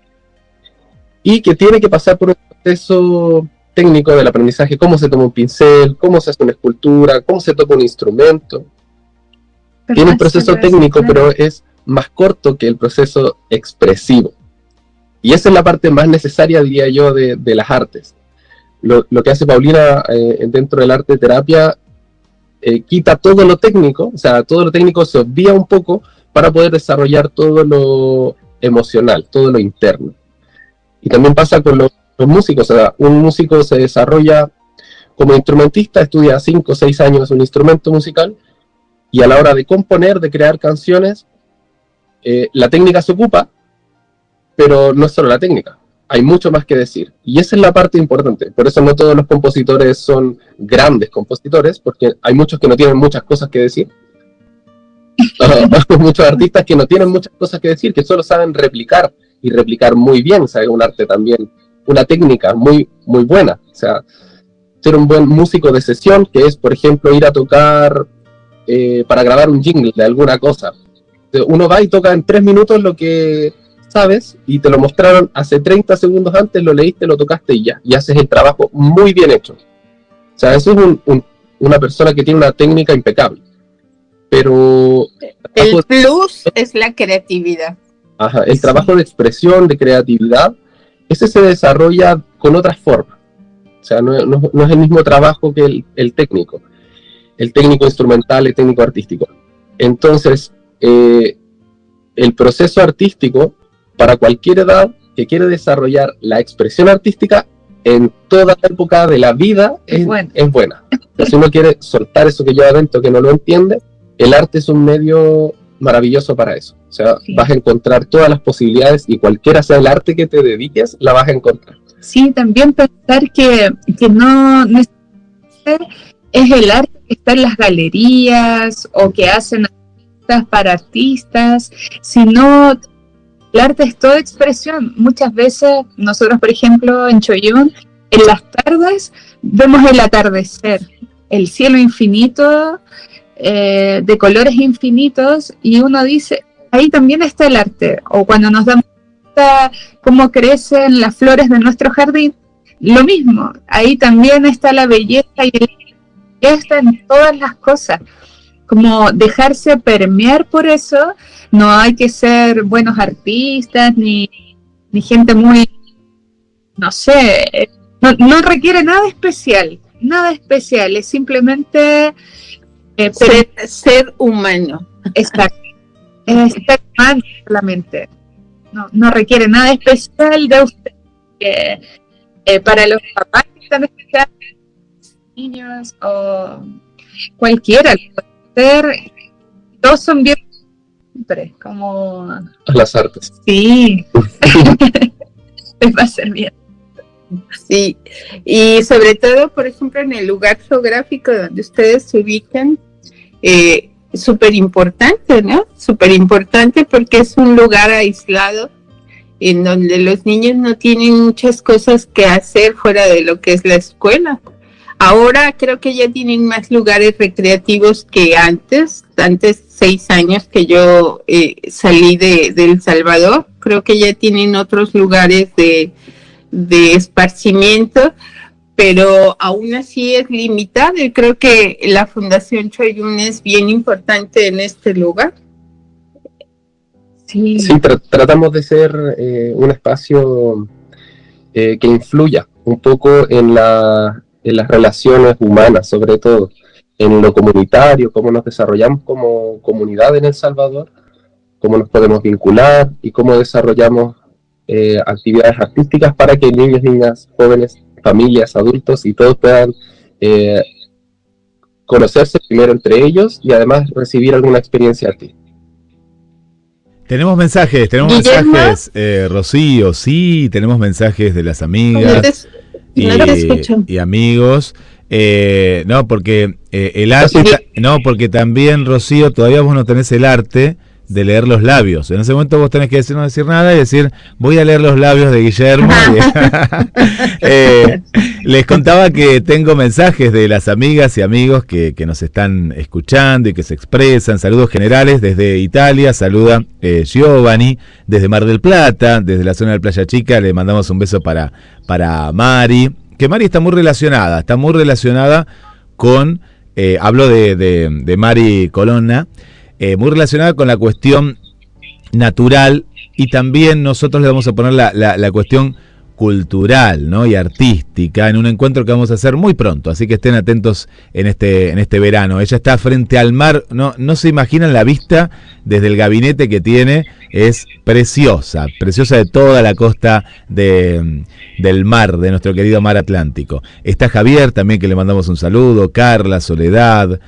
y que tiene que pasar por un proceso técnico del aprendizaje, cómo se toma un pincel, cómo se hace una escultura, cómo se toca un instrumento. Tiene un proceso técnico, pero es más corto que el proceso expresivo. Y esa es la parte más necesaria, diría yo, de las artes. Lo que hace Paulina dentro del arte terapia, quita todo lo técnico, o sea, todo lo técnico se obvia un poco para poder desarrollar todo lo emocional, todo lo interno. Y también pasa con los músicos, o sea, un músico se desarrolla como instrumentista, estudia 5 o 6 años un instrumento musical, y a la hora de componer, de crear canciones, la técnica se ocupa, pero no es solo la técnica, hay mucho más que decir, y esa es la parte importante. Por eso no todos los compositores son grandes compositores, porque hay muchos que no tienen muchas cosas que decir. Muchos artistas que no tienen muchas cosas que decir, que solo saben replicar, y replicar muy bien, o sea, es un arte también, una técnica muy, muy buena. O sea, ser un buen músico de sesión, que es, por ejemplo, ir a tocar para grabar un jingle de alguna cosa. Uno va y toca en 3 minutos lo que sabes, y te lo mostraron hace 30 segundos antes, lo leíste, lo tocaste y ya, y haces el trabajo muy bien hecho. O sea, eso es una persona que tiene una técnica impecable. Pero el plus es la creatividad. Ajá, el trabajo de expresión, de creatividad, ese se desarrolla con otras formas. O sea, no es el mismo trabajo que el técnico instrumental, el técnico artístico. Entonces, el proceso artístico, para cualquier edad que quiere desarrollar la expresión artística, en toda época de la vida es buena. Si uno quiere soltar eso que lleva adentro, que no lo entiende, el arte es un medio maravilloso para eso. O sea, vas a encontrar todas las posibilidades, y cualquiera sea el arte que te dediques, la vas a encontrar. Sí, también pensar que no necesariamente es el arte que está en las galerías o que hacen artistas para artistas, sino el arte es toda expresión. Muchas veces nosotros, por ejemplo, en Choyún, en las tardes vemos el atardecer, el cielo infinito, de colores infinitos, y uno dice, ahí también está el arte. O cuando nos damos cuenta cómo crecen las flores de nuestro jardín, lo mismo, ahí también está la belleza y el está en todas las cosas. Como dejarse permear por eso. No hay que ser buenos artistas ni gente muy, no sé, no requiere nada especial, es simplemente ser humano. Exacto, es ser humano solamente. No requiere nada especial de usted. Para los papás que están escuchando, niños o cualquiera, todos son bien siempre, como las artes. Sí. Les va a ser bien. Sí, y sobre todo, por ejemplo, en el lugar geográfico donde ustedes se ubican, súper importante, ¿no? Súper importante porque es un lugar aislado en donde los niños no tienen muchas cosas que hacer fuera de lo que es la escuela. Ahora creo que ya tienen más lugares recreativos que antes 6 años que yo salí de El Salvador, creo que ya tienen otros lugares de esparcimiento, pero aún así es limitado, y creo que la Fundación Choyún es bien importante en este lugar. Sí, tratamos de ser un espacio que influya un poco en las relaciones humanas, sobre todo en lo comunitario, cómo nos desarrollamos como comunidad en El Salvador, cómo nos podemos vincular y cómo desarrollamos actividades artísticas para que niños, niñas, jóvenes, familias, adultos y todos puedan conocerse primero entre ellos y además recibir alguna experiencia artística. Tenemos mensajes, Rocío, sí, tenemos mensajes de las amigas y amigos. Porque el arte, porque también, Rocío, todavía vos no tenés el arte de leer los labios. En ese momento vos tenés que no decir nada y decir, voy a leer los labios de Guillermo. Les contaba que tengo mensajes de las amigas y amigos que nos están escuchando y que se expresan. Saludos generales desde Italia, saluda Giovanni, desde Mar del Plata, desde la zona de Playa Chica, le mandamos un beso para Mari, que Mari está muy relacionada con, hablo de Mari Colonna, muy relacionada con la cuestión natural, y también nosotros le vamos a poner la cuestión cultural, ¿no? Y artística en un encuentro que vamos a hacer muy pronto, así que estén atentos en este verano. Ella está frente al mar, no se imaginan la vista desde el gabinete que tiene, es preciosa de toda la costa del mar, de nuestro querido mar Atlántico. Está Javier también, que le mandamos un saludo, Carla, Soledad,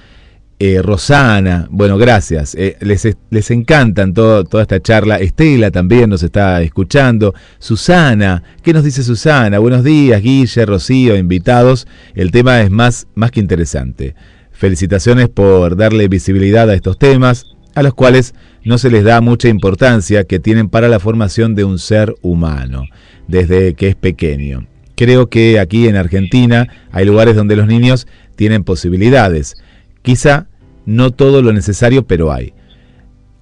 Rosana, bueno, gracias, les encantan toda esta charla. Estela también nos está escuchando. Susana, ¿qué nos dice Susana? Buenos días, Guille, Rocío, invitados. El tema es más que interesante. Felicitaciones por darle visibilidad a estos temas, a los cuales no se les da mucha importancia que tienen para la formación de un ser humano, desde que es pequeño. Creo que aquí en Argentina hay lugares donde los niños tienen posibilidades. Quizá no todo lo necesario, pero hay.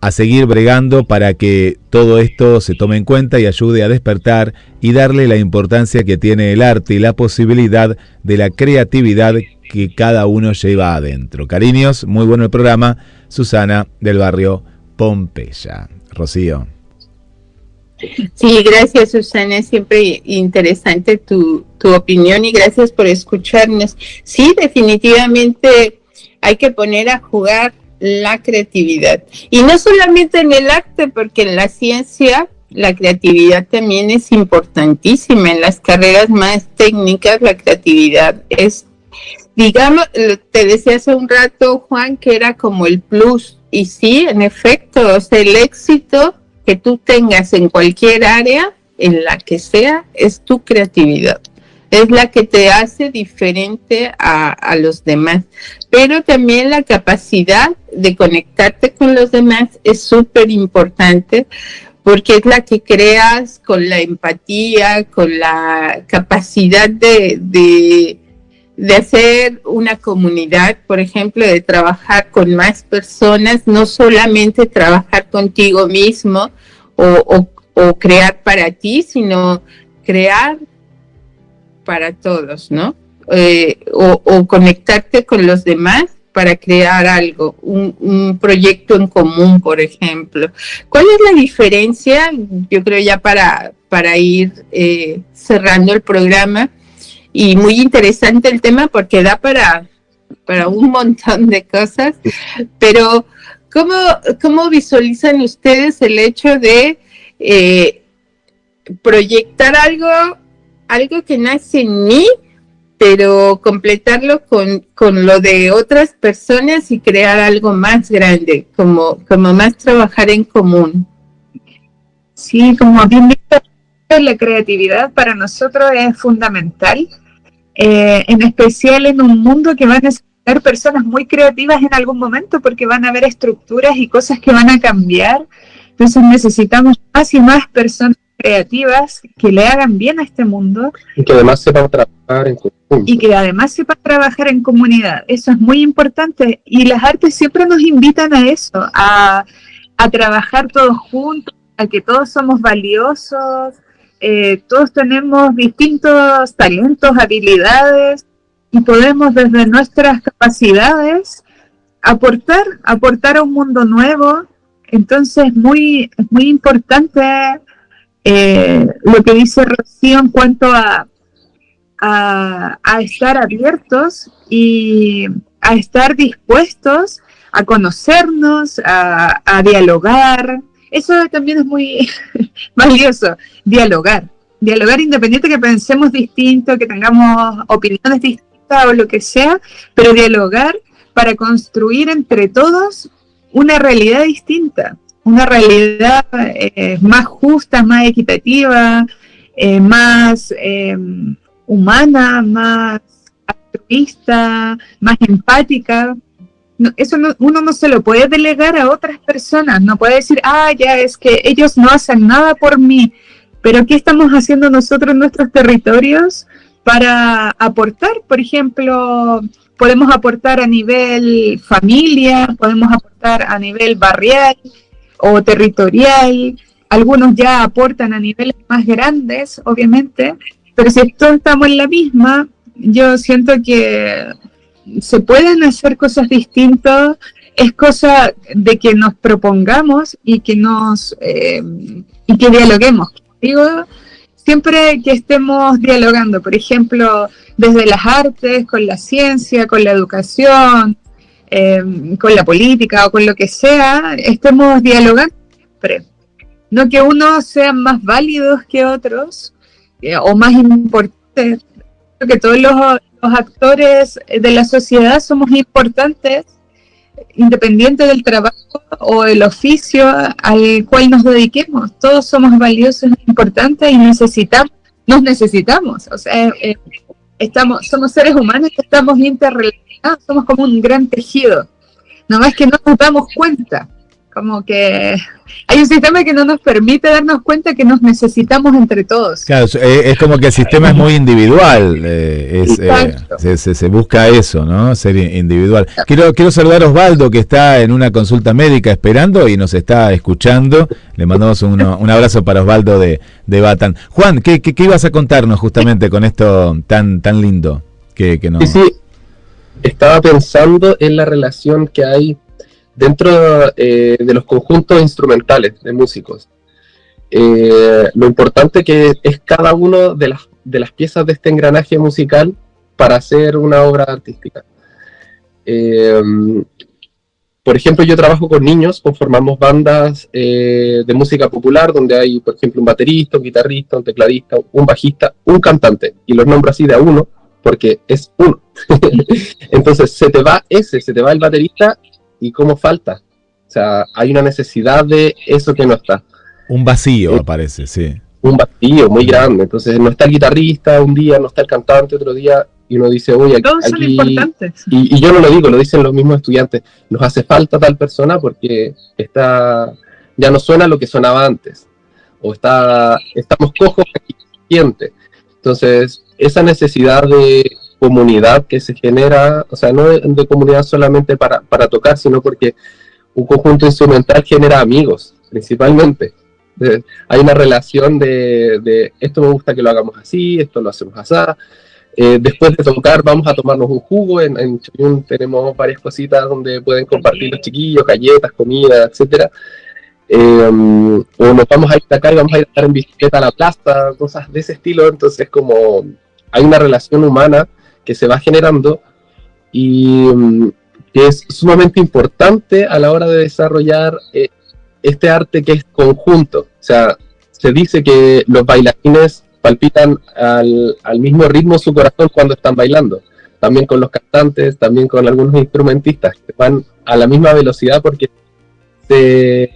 A seguir bregando para que todo esto se tome en cuenta y ayude a despertar y darle la importancia que tiene el arte y la posibilidad de la creatividad que cada uno lleva adentro. Cariños, muy bueno el programa. Susana, del barrio Pompeya. Rocío. Sí, gracias, Susana, siempre interesante tu opinión y gracias por escucharnos. Sí, definitivamente hay que poner a jugar la creatividad. Y no solamente en el arte, porque en la ciencia la creatividad también es importantísima. En las carreras más técnicas la creatividad es, digamos, te decía hace un rato, Juan, que era como el plus. Y sí, en efecto, o sea, el éxito que tú tengas en cualquier área, en la que sea, es tu creatividad. Es la que te hace diferente a los demás. Pero también la capacidad de conectarte con los demás es súper importante, porque es la que creas con la empatía, con la capacidad de hacer una comunidad, por ejemplo, de trabajar con más personas, no solamente trabajar contigo mismo o crear para ti, sino crear para todos, ¿no? O conectarte con los demás para crear algo, un proyecto en común, por ejemplo. ¿Cuál es la diferencia? Yo creo ya para ir cerrando el programa, y muy interesante el tema porque da para un montón de cosas, pero ¿cómo visualizan ustedes el hecho de proyectar algo que nace en mí, pero completarlo con lo de otras personas y crear algo más grande, como más trabajar en común? Sí, como bien dicho, la creatividad para nosotros es fundamental, en especial en un mundo que va a necesitar personas muy creativas en algún momento, porque van a haber estructuras y cosas que van a cambiar. Entonces necesitamos más y más personas creativas que le hagan bien a este mundo. Y que además sepan trabajar en conjunto. Y que además sepan trabajar en comunidad. Eso es muy importante. Y las artes siempre nos invitan a eso, a trabajar todos juntos, a que todos somos valiosos, todos tenemos distintos talentos, habilidades, y podemos desde nuestras capacidades aportar a un mundo nuevo. Entonces es muy importante lo que dice Rocío en cuanto a estar abiertos y a estar dispuestos a conocernos, a dialogar. Eso también es muy valioso, dialogar independiente que pensemos distinto, que tengamos opiniones distintas o lo que sea, pero dialogar para construir entre todos una realidad distinta, una realidad más justa, más equitativa, más humana, más altruista, más empática. No, eso uno no se lo puede delegar a otras personas, no puede decir, ya es que ellos no hacen nada por mí, pero ¿qué estamos haciendo nosotros en nuestros territorios para aportar? Por ejemplo, podemos aportar a nivel familia, podemos aportar a nivel barrial o territorial, algunos ya aportan a niveles más grandes, obviamente, pero si todos estamos en la misma, yo siento que se pueden hacer cosas distintas. Es cosa de que nos propongamos y que y que dialoguemos. Digo, siempre que estemos dialogando, por ejemplo, desde las artes, con la ciencia, con la educación, con la política o con lo que sea, estemos dialogando siempre. No que unos sean más válidos que otros o más importantes. Creo que todos los actores de la sociedad somos importantes, independiente del trabajo o el oficio al cual nos dediquemos. Todos somos valiosos, importantes y nos necesitamos. O sea, somos seres humanos que estamos interrelacionados, somos como un gran tejido. Nomás que no nos damos cuenta. Como que hay un sistema que no nos permite darnos cuenta que nos necesitamos entre todos. Claro, es como que el sistema es muy individual, se busca eso, ¿no? Ser individual. Quiero saludar a Osvaldo, que está en una consulta médica esperando y nos está escuchando. Le mandamos un abrazo para Osvaldo de Batán. Juan, ¿qué ibas a contarnos justamente con esto tan lindo? Que no... Sí, estaba pensando en la relación que hay dentro de los conjuntos instrumentales de músicos. Lo importante que es cada uno de las piezas de este engranaje musical para hacer una obra artística. Por ejemplo, yo trabajo con niños, conformamos bandas de música popular, donde hay, por ejemplo, un baterista, un guitarrista, un tecladista, un bajista, un cantante, y los nombro así de a uno, porque es uno. Entonces se te va el baterista, ¿y cómo falta? O sea, hay una necesidad de eso que no está. Un vacío aparece, sí. Un vacío muy grande. Entonces no está el guitarrista un día, no está el cantante otro día, y uno dice, oye, todos son importantes. Y yo no lo digo, lo dicen los mismos estudiantes. Nos hace falta tal persona porque ya no suena lo que sonaba antes. o estamos cojos aquí, siente. Entonces, esa necesidad de comunidad que se genera, o sea, no de comunidad solamente para tocar, sino porque un conjunto instrumental genera amigos, principalmente. Hay una relación de esto me gusta que lo hagamos así, esto lo hacemos así. Después de tocar vamos a tomarnos un jugo. En Choyún tenemos varias cositas donde pueden compartir los chiquillos, galletas, comida, etcétera. O nos vamos a ir de acá y vamos a ir a estar en bicicleta a la plaza, cosas de ese estilo. Entonces como hay una relación humana que se va generando y que es sumamente importante a la hora de desarrollar este arte que es conjunto. O sea, se dice que los bailarines palpitan al mismo ritmo su corazón cuando están bailando. También con los cantantes, también con algunos instrumentistas, que van a la misma velocidad porque se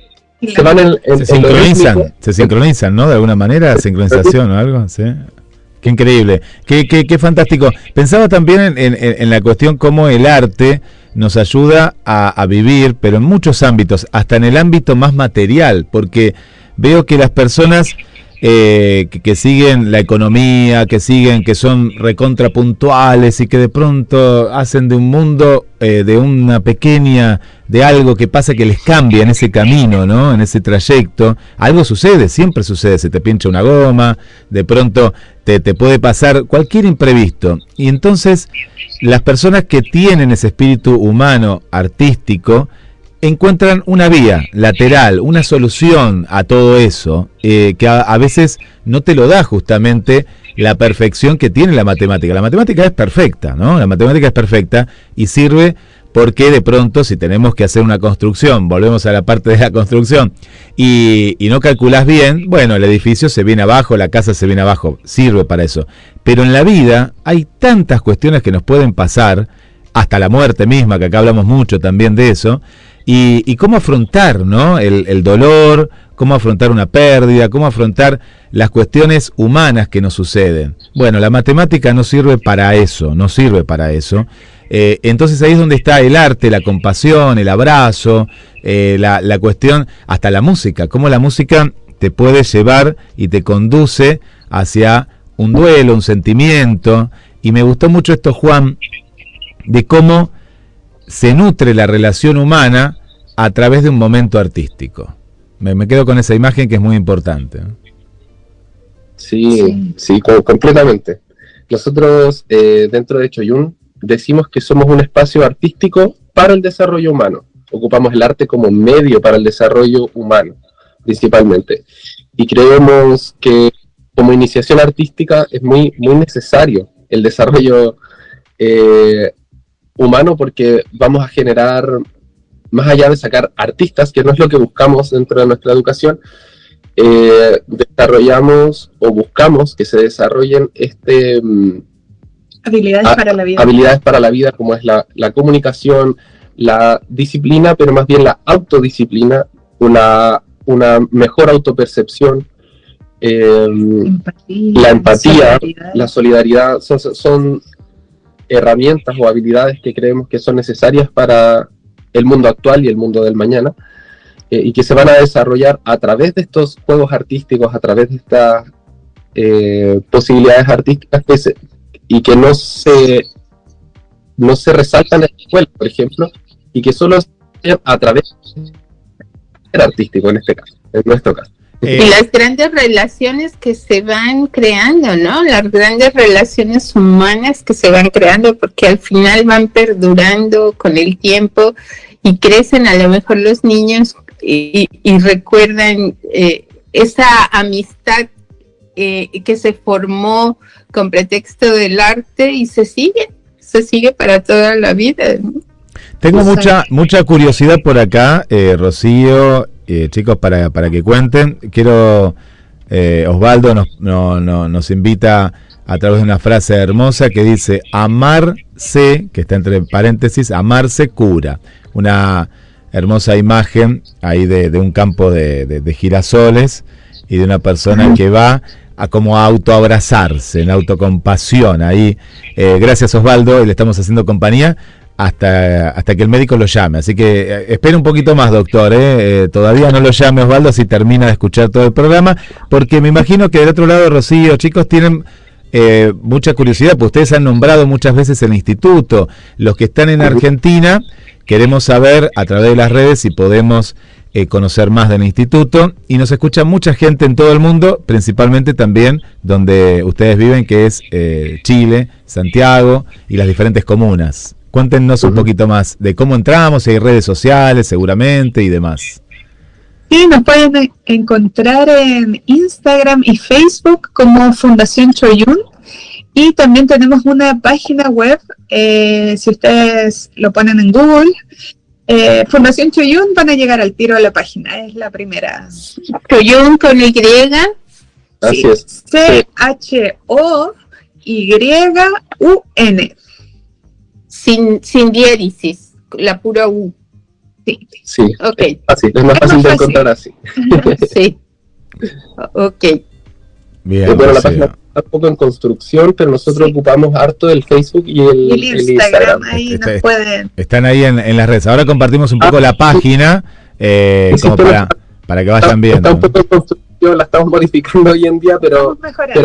van se sincronizan, ¿no? De alguna manera, sincronización o algo, ¿sí? Qué increíble, qué fantástico. Pensaba también en la cuestión cómo el arte nos ayuda a vivir, pero en muchos ámbitos, hasta en el ámbito más material, porque veo que las personas que siguen la economía, que son recontrapuntuales y que de pronto hacen de un mundo, de algo que pasa que les cambia en ese camino, ¿no? En ese trayecto, algo sucede, siempre sucede, se te pincha una goma, de pronto te puede pasar cualquier imprevisto, y entonces las personas que tienen ese espíritu humano, artístico, encuentran una vía lateral, una solución a todo eso, que a veces no te lo da justamente la perfección que tiene la matemática. La matemática es perfecta, ¿no? La matemática es perfecta y sirve porque de pronto si tenemos que hacer una construcción, volvemos a la parte de la construcción, y no calculás bien, bueno, el edificio se viene abajo, la casa se viene abajo, sirve para eso. Pero en la vida hay tantas cuestiones que nos pueden pasar, hasta la muerte misma, que acá hablamos mucho también de eso, y cómo afrontar, ¿no? el dolor, cómo afrontar una pérdida, cómo afrontar las cuestiones humanas que nos suceden. Bueno, la matemática no sirve para eso, entonces ahí es donde está el arte, la compasión, el abrazo, la cuestión, hasta la música, cómo la música te puede llevar y te conduce hacia un duelo, un sentimiento. Y me gustó mucho esto, Juan, de cómo se nutre la relación humana a través de un momento artístico. Me quedo con esa imagen que es muy importante. Sí, completamente. Nosotros dentro de Choyún decimos que somos un espacio artístico para el desarrollo humano. Ocupamos el arte como medio para el desarrollo humano, principalmente. Y creemos que como iniciación artística es muy, muy necesario el desarrollo humano, porque vamos a generar, más allá de sacar artistas, que no es lo que buscamos dentro de nuestra educación, desarrollamos o buscamos que se desarrollen habilidades para la vida. Habilidades para la vida, como es la comunicación, la disciplina, pero más bien la autodisciplina, una mejor autopercepción, la empatía, la solidaridad, son herramientas o habilidades que creemos que son necesarias para el mundo actual y el mundo del mañana, y que se van a desarrollar a través de estos juegos artísticos, a través de estas posibilidades artísticas y que no se resaltan en la escuela, por ejemplo, y que solo se a través del artístico, en nuestro caso. Y las grandes relaciones que se van creando, ¿no? Las grandes relaciones humanas que se van creando, porque al final van perdurando con el tiempo y crecen a lo mejor los niños y recuerdan esa amistad que se formó con pretexto del arte y se sigue para toda la vida, ¿no? Tengo mucha curiosidad por acá, Rocío, chicos, para que cuenten. Quiero, Osvaldo nos invita a través de una frase hermosa que dice: amarse, que está entre paréntesis, amarse cura. Una hermosa imagen ahí de un campo de girasoles y de una persona que va a como autoabrazarse, en autocompasión ahí. Gracias, Osvaldo, y le estamos haciendo compañía. hasta que el médico lo llame. Así que espere un poquito más, doctor. Todavía no lo llame Osvaldo si termina de escuchar todo el programa, porque me imagino que del otro lado, Rocío, chicos, tienen mucha curiosidad, pues ustedes han nombrado muchas veces el instituto. Los que están en Argentina, queremos saber a través de las redes si podemos conocer más del instituto, y nos escucha mucha gente en todo el mundo, principalmente también donde ustedes viven, que es Chile, Santiago y las diferentes comunas. Cuéntenos un poquito más de cómo entramos, si hay redes sociales seguramente y demás. Sí, nos pueden encontrar en Instagram y Facebook como Fundación Choyún, y también tenemos una página web, si ustedes lo ponen en Google, Fundación Choyún, van a llegar al tiro a la página, es la primera. Choyún con Y. Así es. CHOYUN. Sin diéresis, la pura U. Sí, Ok. así, es más fácil de encontrar así. Sí. Ok. Bien, bueno, la página está un poco en construcción, pero nosotros ocupamos harto el Facebook y el Instagram. Ahí nos pueden. Están ahí en las redes. Ahora compartimos un poco la página, como para que vayan viendo. Está un poco en construcción, la estamos modificando hoy en día, pero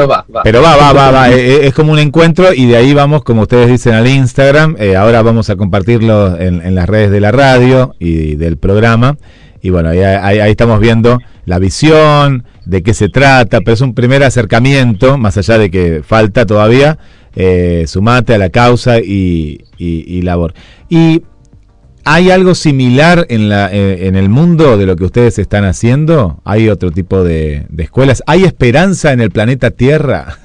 va. Pero va. Es como un encuentro, y de ahí vamos, como ustedes dicen, al Instagram. Ahora vamos a compartirlo en las redes de la radio y del programa. Y bueno, ahí estamos viendo la visión, de qué se trata, pero es un primer acercamiento, más allá de que falta todavía, sumate a la causa y labor. Y ¿hay algo similar en el mundo de lo que ustedes están haciendo? ¿Hay otro tipo de escuelas? ¿Hay esperanza en el planeta Tierra?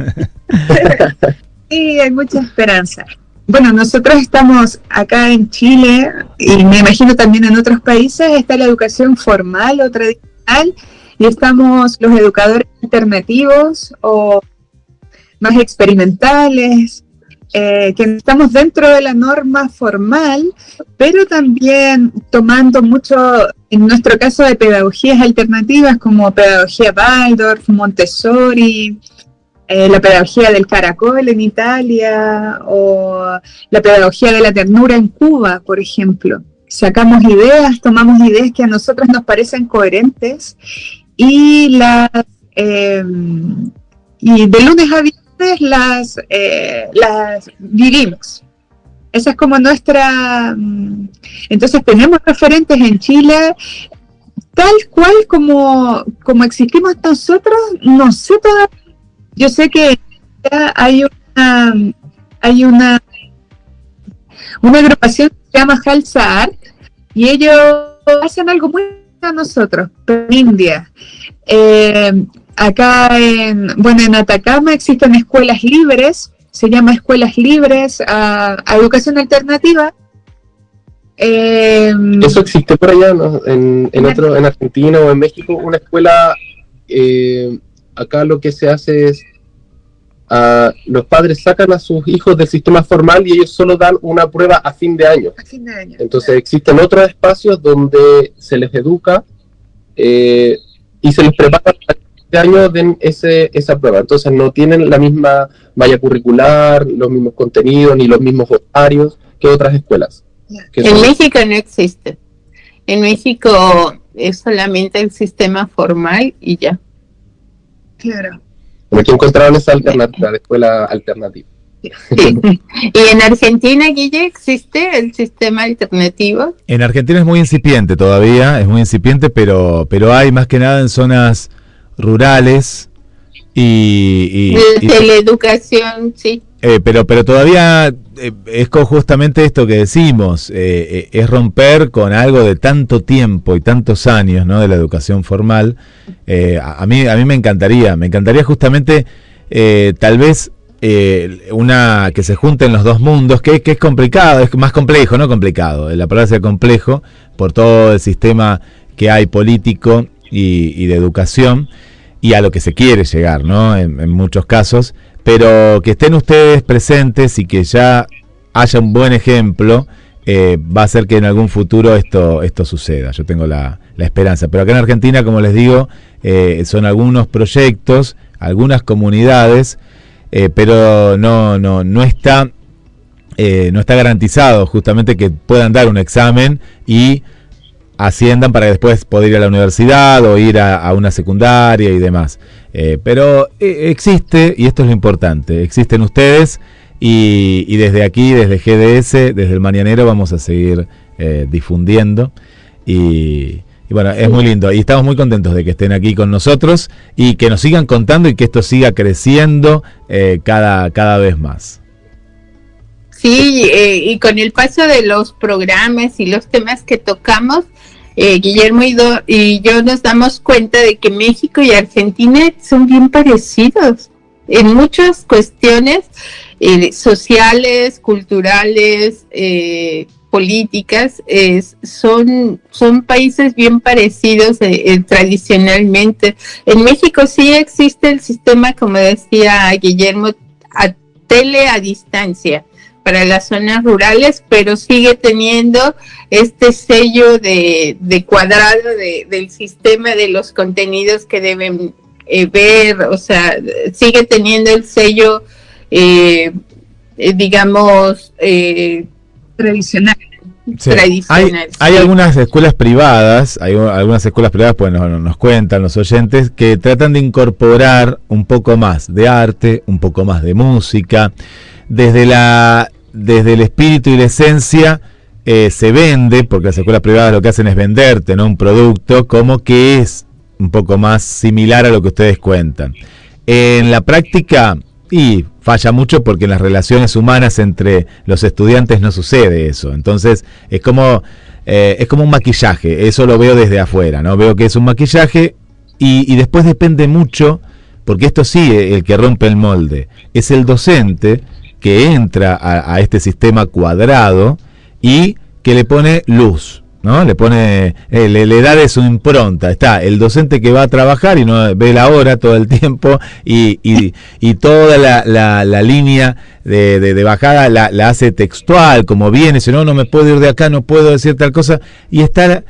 Sí, hay mucha esperanza. Bueno, nosotros estamos acá en Chile, y me imagino también en otros países, está la educación formal o tradicional, y estamos los educadores alternativos o más experimentales, que estamos dentro de la norma formal, pero también tomando mucho, en nuestro caso, de pedagogías alternativas como pedagogía Waldorf, Montessori, la pedagogía del caracol en Italia, o la pedagogía de la ternura en Cuba, por ejemplo. Sacamos ideas, tomamos ideas que a nosotros nos parecen coherentes, y y de lunes a viernes las vivimos. Esa es como nuestra. Entonces tenemos referentes en Chile, tal cual como existimos nosotros, no sé todavía. Yo sé que hay una agrupación que se llama Halsa Art, y ellos hacen algo muy a nosotros, pero en India. Acá en Atacama existen escuelas libres, se llama Escuelas Libres a Educación Alternativa. Eso existe por allá, ¿no? En Argentina o en México, una escuela. Acá lo que se hace es, los padres sacan a sus hijos del sistema formal y ellos solo dan una prueba a fin de año. Entonces existen otros espacios donde se les educa y se les prepara para que este año den esa prueba. Entonces no tienen la misma malla curricular, los mismos contenidos, ni los mismos horarios que otras escuelas. En México no existe. En México es solamente el sistema formal y ya. Claro. Como que encontraron esa alternativa, de escuela alternativa. Sí. ¿Y en Argentina, Guille, existe el sistema alternativo? En Argentina es muy incipiente todavía, pero hay más que nada en zonas rurales y la educación, sí. Pero todavía es justamente esto que decimos, es romper con algo de tanto tiempo y tantos años, ¿no?, de la educación formal. A mí me encantaría justamente tal vez que se junten los dos mundos, que es complicado, es más complejo, no complicado, la palabra es complejo por todo el sistema que hay político y de educación y a lo que se quiere llegar, ¿no?, en muchos casos. Pero que estén ustedes presentes y que ya haya un buen ejemplo, va a hacer que en algún futuro esto suceda. Yo tengo la esperanza. Pero acá en Argentina, como les digo, son algunos proyectos, algunas comunidades, pero no está no está garantizado justamente que puedan dar un examen y asciendan para después poder ir a la universidad o ir a una secundaria y demás. Pero existe, y esto es lo importante, existen ustedes y desde aquí, desde GDS, desde el Mañanero, vamos a seguir difundiendo y bueno, es muy lindo y estamos muy contentos de que estén aquí con nosotros y que nos sigan contando y que esto siga creciendo cada vez más. Sí, y con el paso de los programas y los temas que tocamos, Guillermo y yo nos damos cuenta de que México y Argentina son bien parecidos en muchas cuestiones sociales, culturales, políticas. Son países bien parecidos tradicionalmente. En México sí existe el sistema, como decía Guillermo, a distancia para las zonas rurales, pero sigue teniendo este sello de cuadrado del sistema de los contenidos que deben ver, o sea, sigue teniendo el sello, digamos, tradicional. Sí. Hay algunas escuelas privadas, pues nos cuentan los oyentes, que tratan de incorporar un poco más de arte, un poco más de música, desde el espíritu y la esencia. Se vende, porque las escuelas privadas lo que hacen es venderte, ¿no?, un producto como que es un poco más similar a lo que ustedes cuentan. En la práctica, y falla mucho porque en las relaciones humanas entre los estudiantes no sucede eso. Entonces es como un maquillaje, eso lo veo desde afuera, ¿no? Veo que es un maquillaje y después depende mucho, porque esto sí, el que rompe el molde es el docente que entra a este sistema cuadrado y que le pone luz, ¿no? Le pone, le da de su impronta. Está el docente que va a trabajar y no ve la hora todo el tiempo y toda la línea de bajada la hace textual, como viene, si no me puedo ir de acá, no puedo decir tal cosa. Y está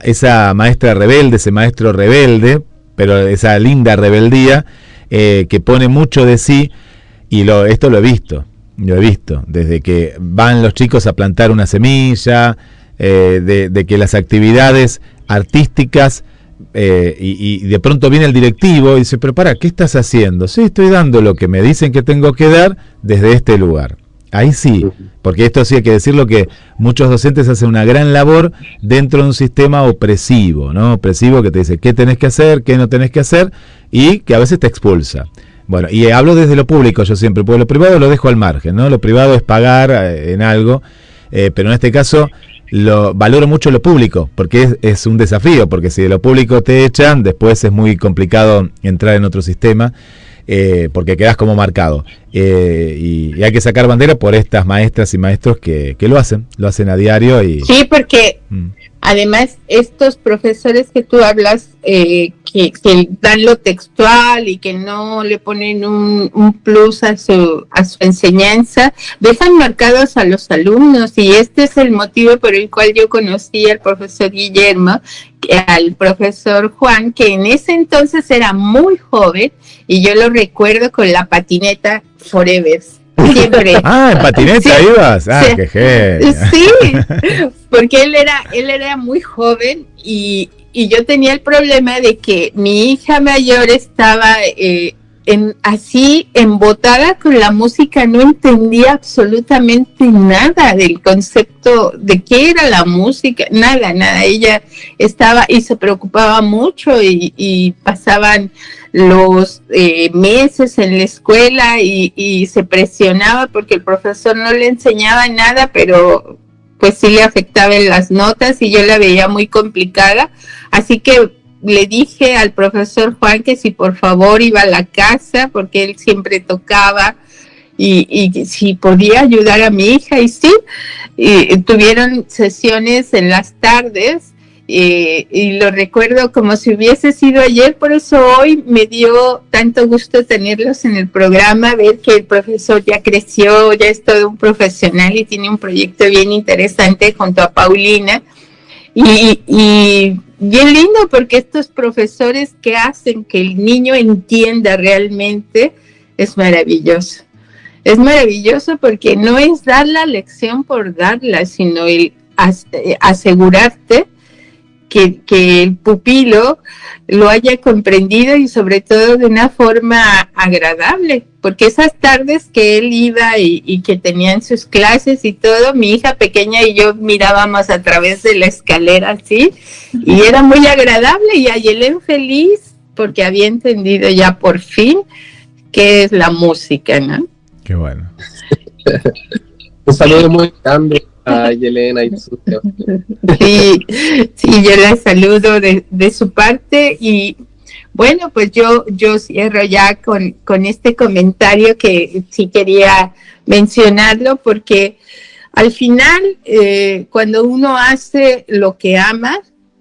esa maestra rebelde, ese maestro rebelde, pero esa linda rebeldía que pone mucho de sí. Y esto lo he visto, desde que van los chicos a plantar una semilla, de que las actividades artísticas, y de pronto viene el directivo y dice, pero para, ¿qué estás haciendo? Sí, estoy dando lo que me dicen que tengo que dar desde este lugar. Ahí sí, porque esto sí hay que decirlo, que muchos docentes hacen una gran labor dentro de un sistema opresivo, ¿no? Opresivo que te dice qué tenés que hacer, qué no tenés que hacer, y que a veces te expulsa. Bueno, y hablo desde lo público yo siempre, porque lo privado lo dejo al margen, ¿no? Lo privado es pagar en algo, pero en este caso valoro mucho lo público, porque es un desafío, porque si de lo público te echan, después es muy complicado entrar en otro sistema, porque quedás como marcado. Y hay que sacar bandera por estas maestras y maestros que lo hacen a diario. Sí, porque además estos profesores que tú hablas, que dan lo textual y que no le ponen un plus a su enseñanza, dejan marcados a los alumnos, y este es el motivo por el cual yo conocí al profesor Guillermo, al profesor Juan, que en ese entonces era muy joven, y yo lo recuerdo con la patineta Forever. Siempre. En patineta sí, ibas. Sí, qué genio. Sí, porque él era muy joven y yo tenía el problema de que mi hija mayor estaba así embotada con la música, no entendía absolutamente nada del concepto de qué era la música, nada. Ella estaba y se preocupaba mucho y pasaban los meses en la escuela y se presionaba porque el profesor no le enseñaba nada, pero pues sí le afectaba en las notas y yo la veía muy complicada, así que le dije al profesor Juan que si por favor iba a la casa, porque él siempre tocaba, y si podía ayudar a mi hija, y sí, y tuvieron sesiones en las tardes, y lo recuerdo como si hubiese sido ayer. Por eso hoy me dio tanto gusto tenerlos en el programa, ver que el profesor ya creció, ya es todo un profesional y tiene un proyecto bien interesante junto a Paulina, y bien lindo, porque estos profesores que hacen que el niño entienda realmente es maravilloso. Es maravilloso porque no es dar la lección por darla, sino el asegurarte que el pupilo lo haya comprendido y sobre todo de una forma agradable, porque esas tardes que él iba y que tenían sus clases y todo, mi hija pequeña y yo mirábamos a través de la escalera así, y era muy agradable, y Ayelén feliz porque había entendido ya por fin qué es la música, ¿no? Qué bueno. Un saludo muy grande a Yelena y su Sí, yo la saludo de su parte, y bueno, pues yo cierro ya con este comentario que sí quería mencionarlo, porque al final cuando uno hace lo que ama,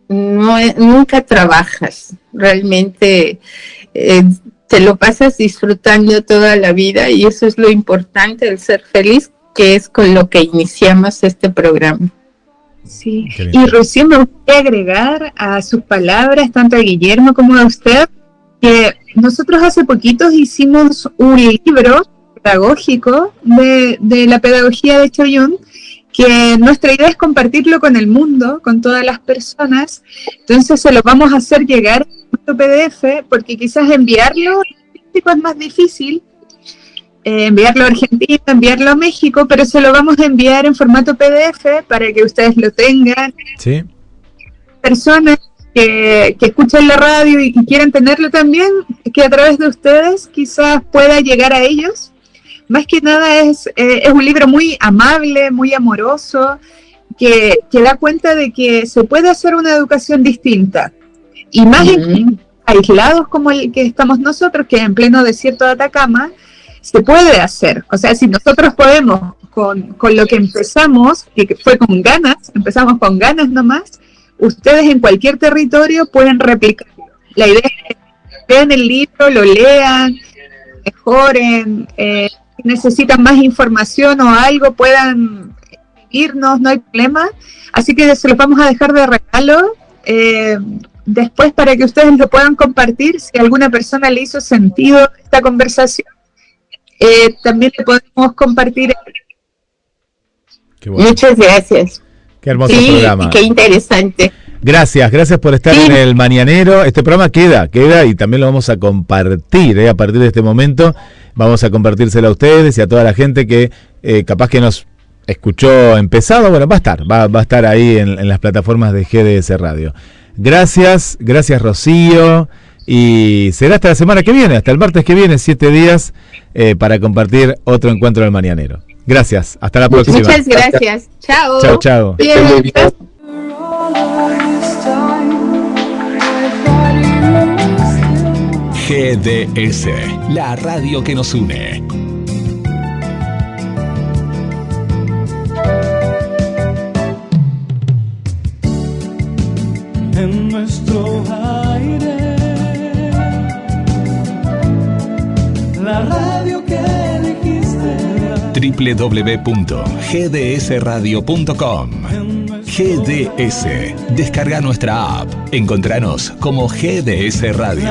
nunca trabajas, realmente te lo pasas disfrutando toda la vida, y eso es lo importante, el ser feliz, que es con lo que iniciamos este programa. Sí, y Rocío, me gustaría agregar a sus palabras, tanto a Guillermo como a usted, que nosotros hace poquitos hicimos un libro pedagógico de la pedagogía de Choyún, que nuestra idea es compartirlo con el mundo, con todas las personas. Entonces se lo vamos a hacer llegar en PDF, porque quizás enviarlo es más difícil, enviarlo a Argentina, enviarlo a México, pero se lo vamos a enviar en formato PDF para que ustedes lo tengan. Sí. Personas que escuchan la radio y quieran tenerlo también, que a través de ustedes quizás pueda llegar a ellos. Más que nada es un libro muy amable, muy amoroso, que da cuenta de que se puede hacer una educación distinta. Y más aislados como el que estamos nosotros, que en pleno desierto de Atacama, se puede hacer. O sea, si nosotros podemos con lo que empezamos, que fue con ganas, empezamos con ganas nomás, ustedes en cualquier territorio pueden replicarlo. La idea es que vean el libro, lo lean, mejoren, si necesitan más información o algo, puedan irnos, no hay problema. Así que se los vamos a dejar de regalo después para que ustedes lo puedan compartir. Si a alguna persona le hizo sentido esta conversación, también le podemos compartir. Qué bueno. Muchas gracias. Qué hermoso programa. Qué interesante. Gracias por estar en el Mañanero. Este programa queda y también lo vamos a compartir, a partir de este momento. Vamos a compartírselo a ustedes y a toda la gente que capaz que nos escuchó empezado. Bueno, va a estar ahí en las plataformas de GDS Radio. Gracias Rocío. Y será hasta la semana que viene, hasta el martes que viene, 7 días, para compartir otro encuentro del Mañanero. Gracias, hasta la próxima. Muchas gracias. Chao. Chao. Bien. GDS, la radio que nos une. En nuestro aire, la radio que elegiste. www.gdsradio.com. GDS. Descarga nuestra app. Encontranos como GDS Radio.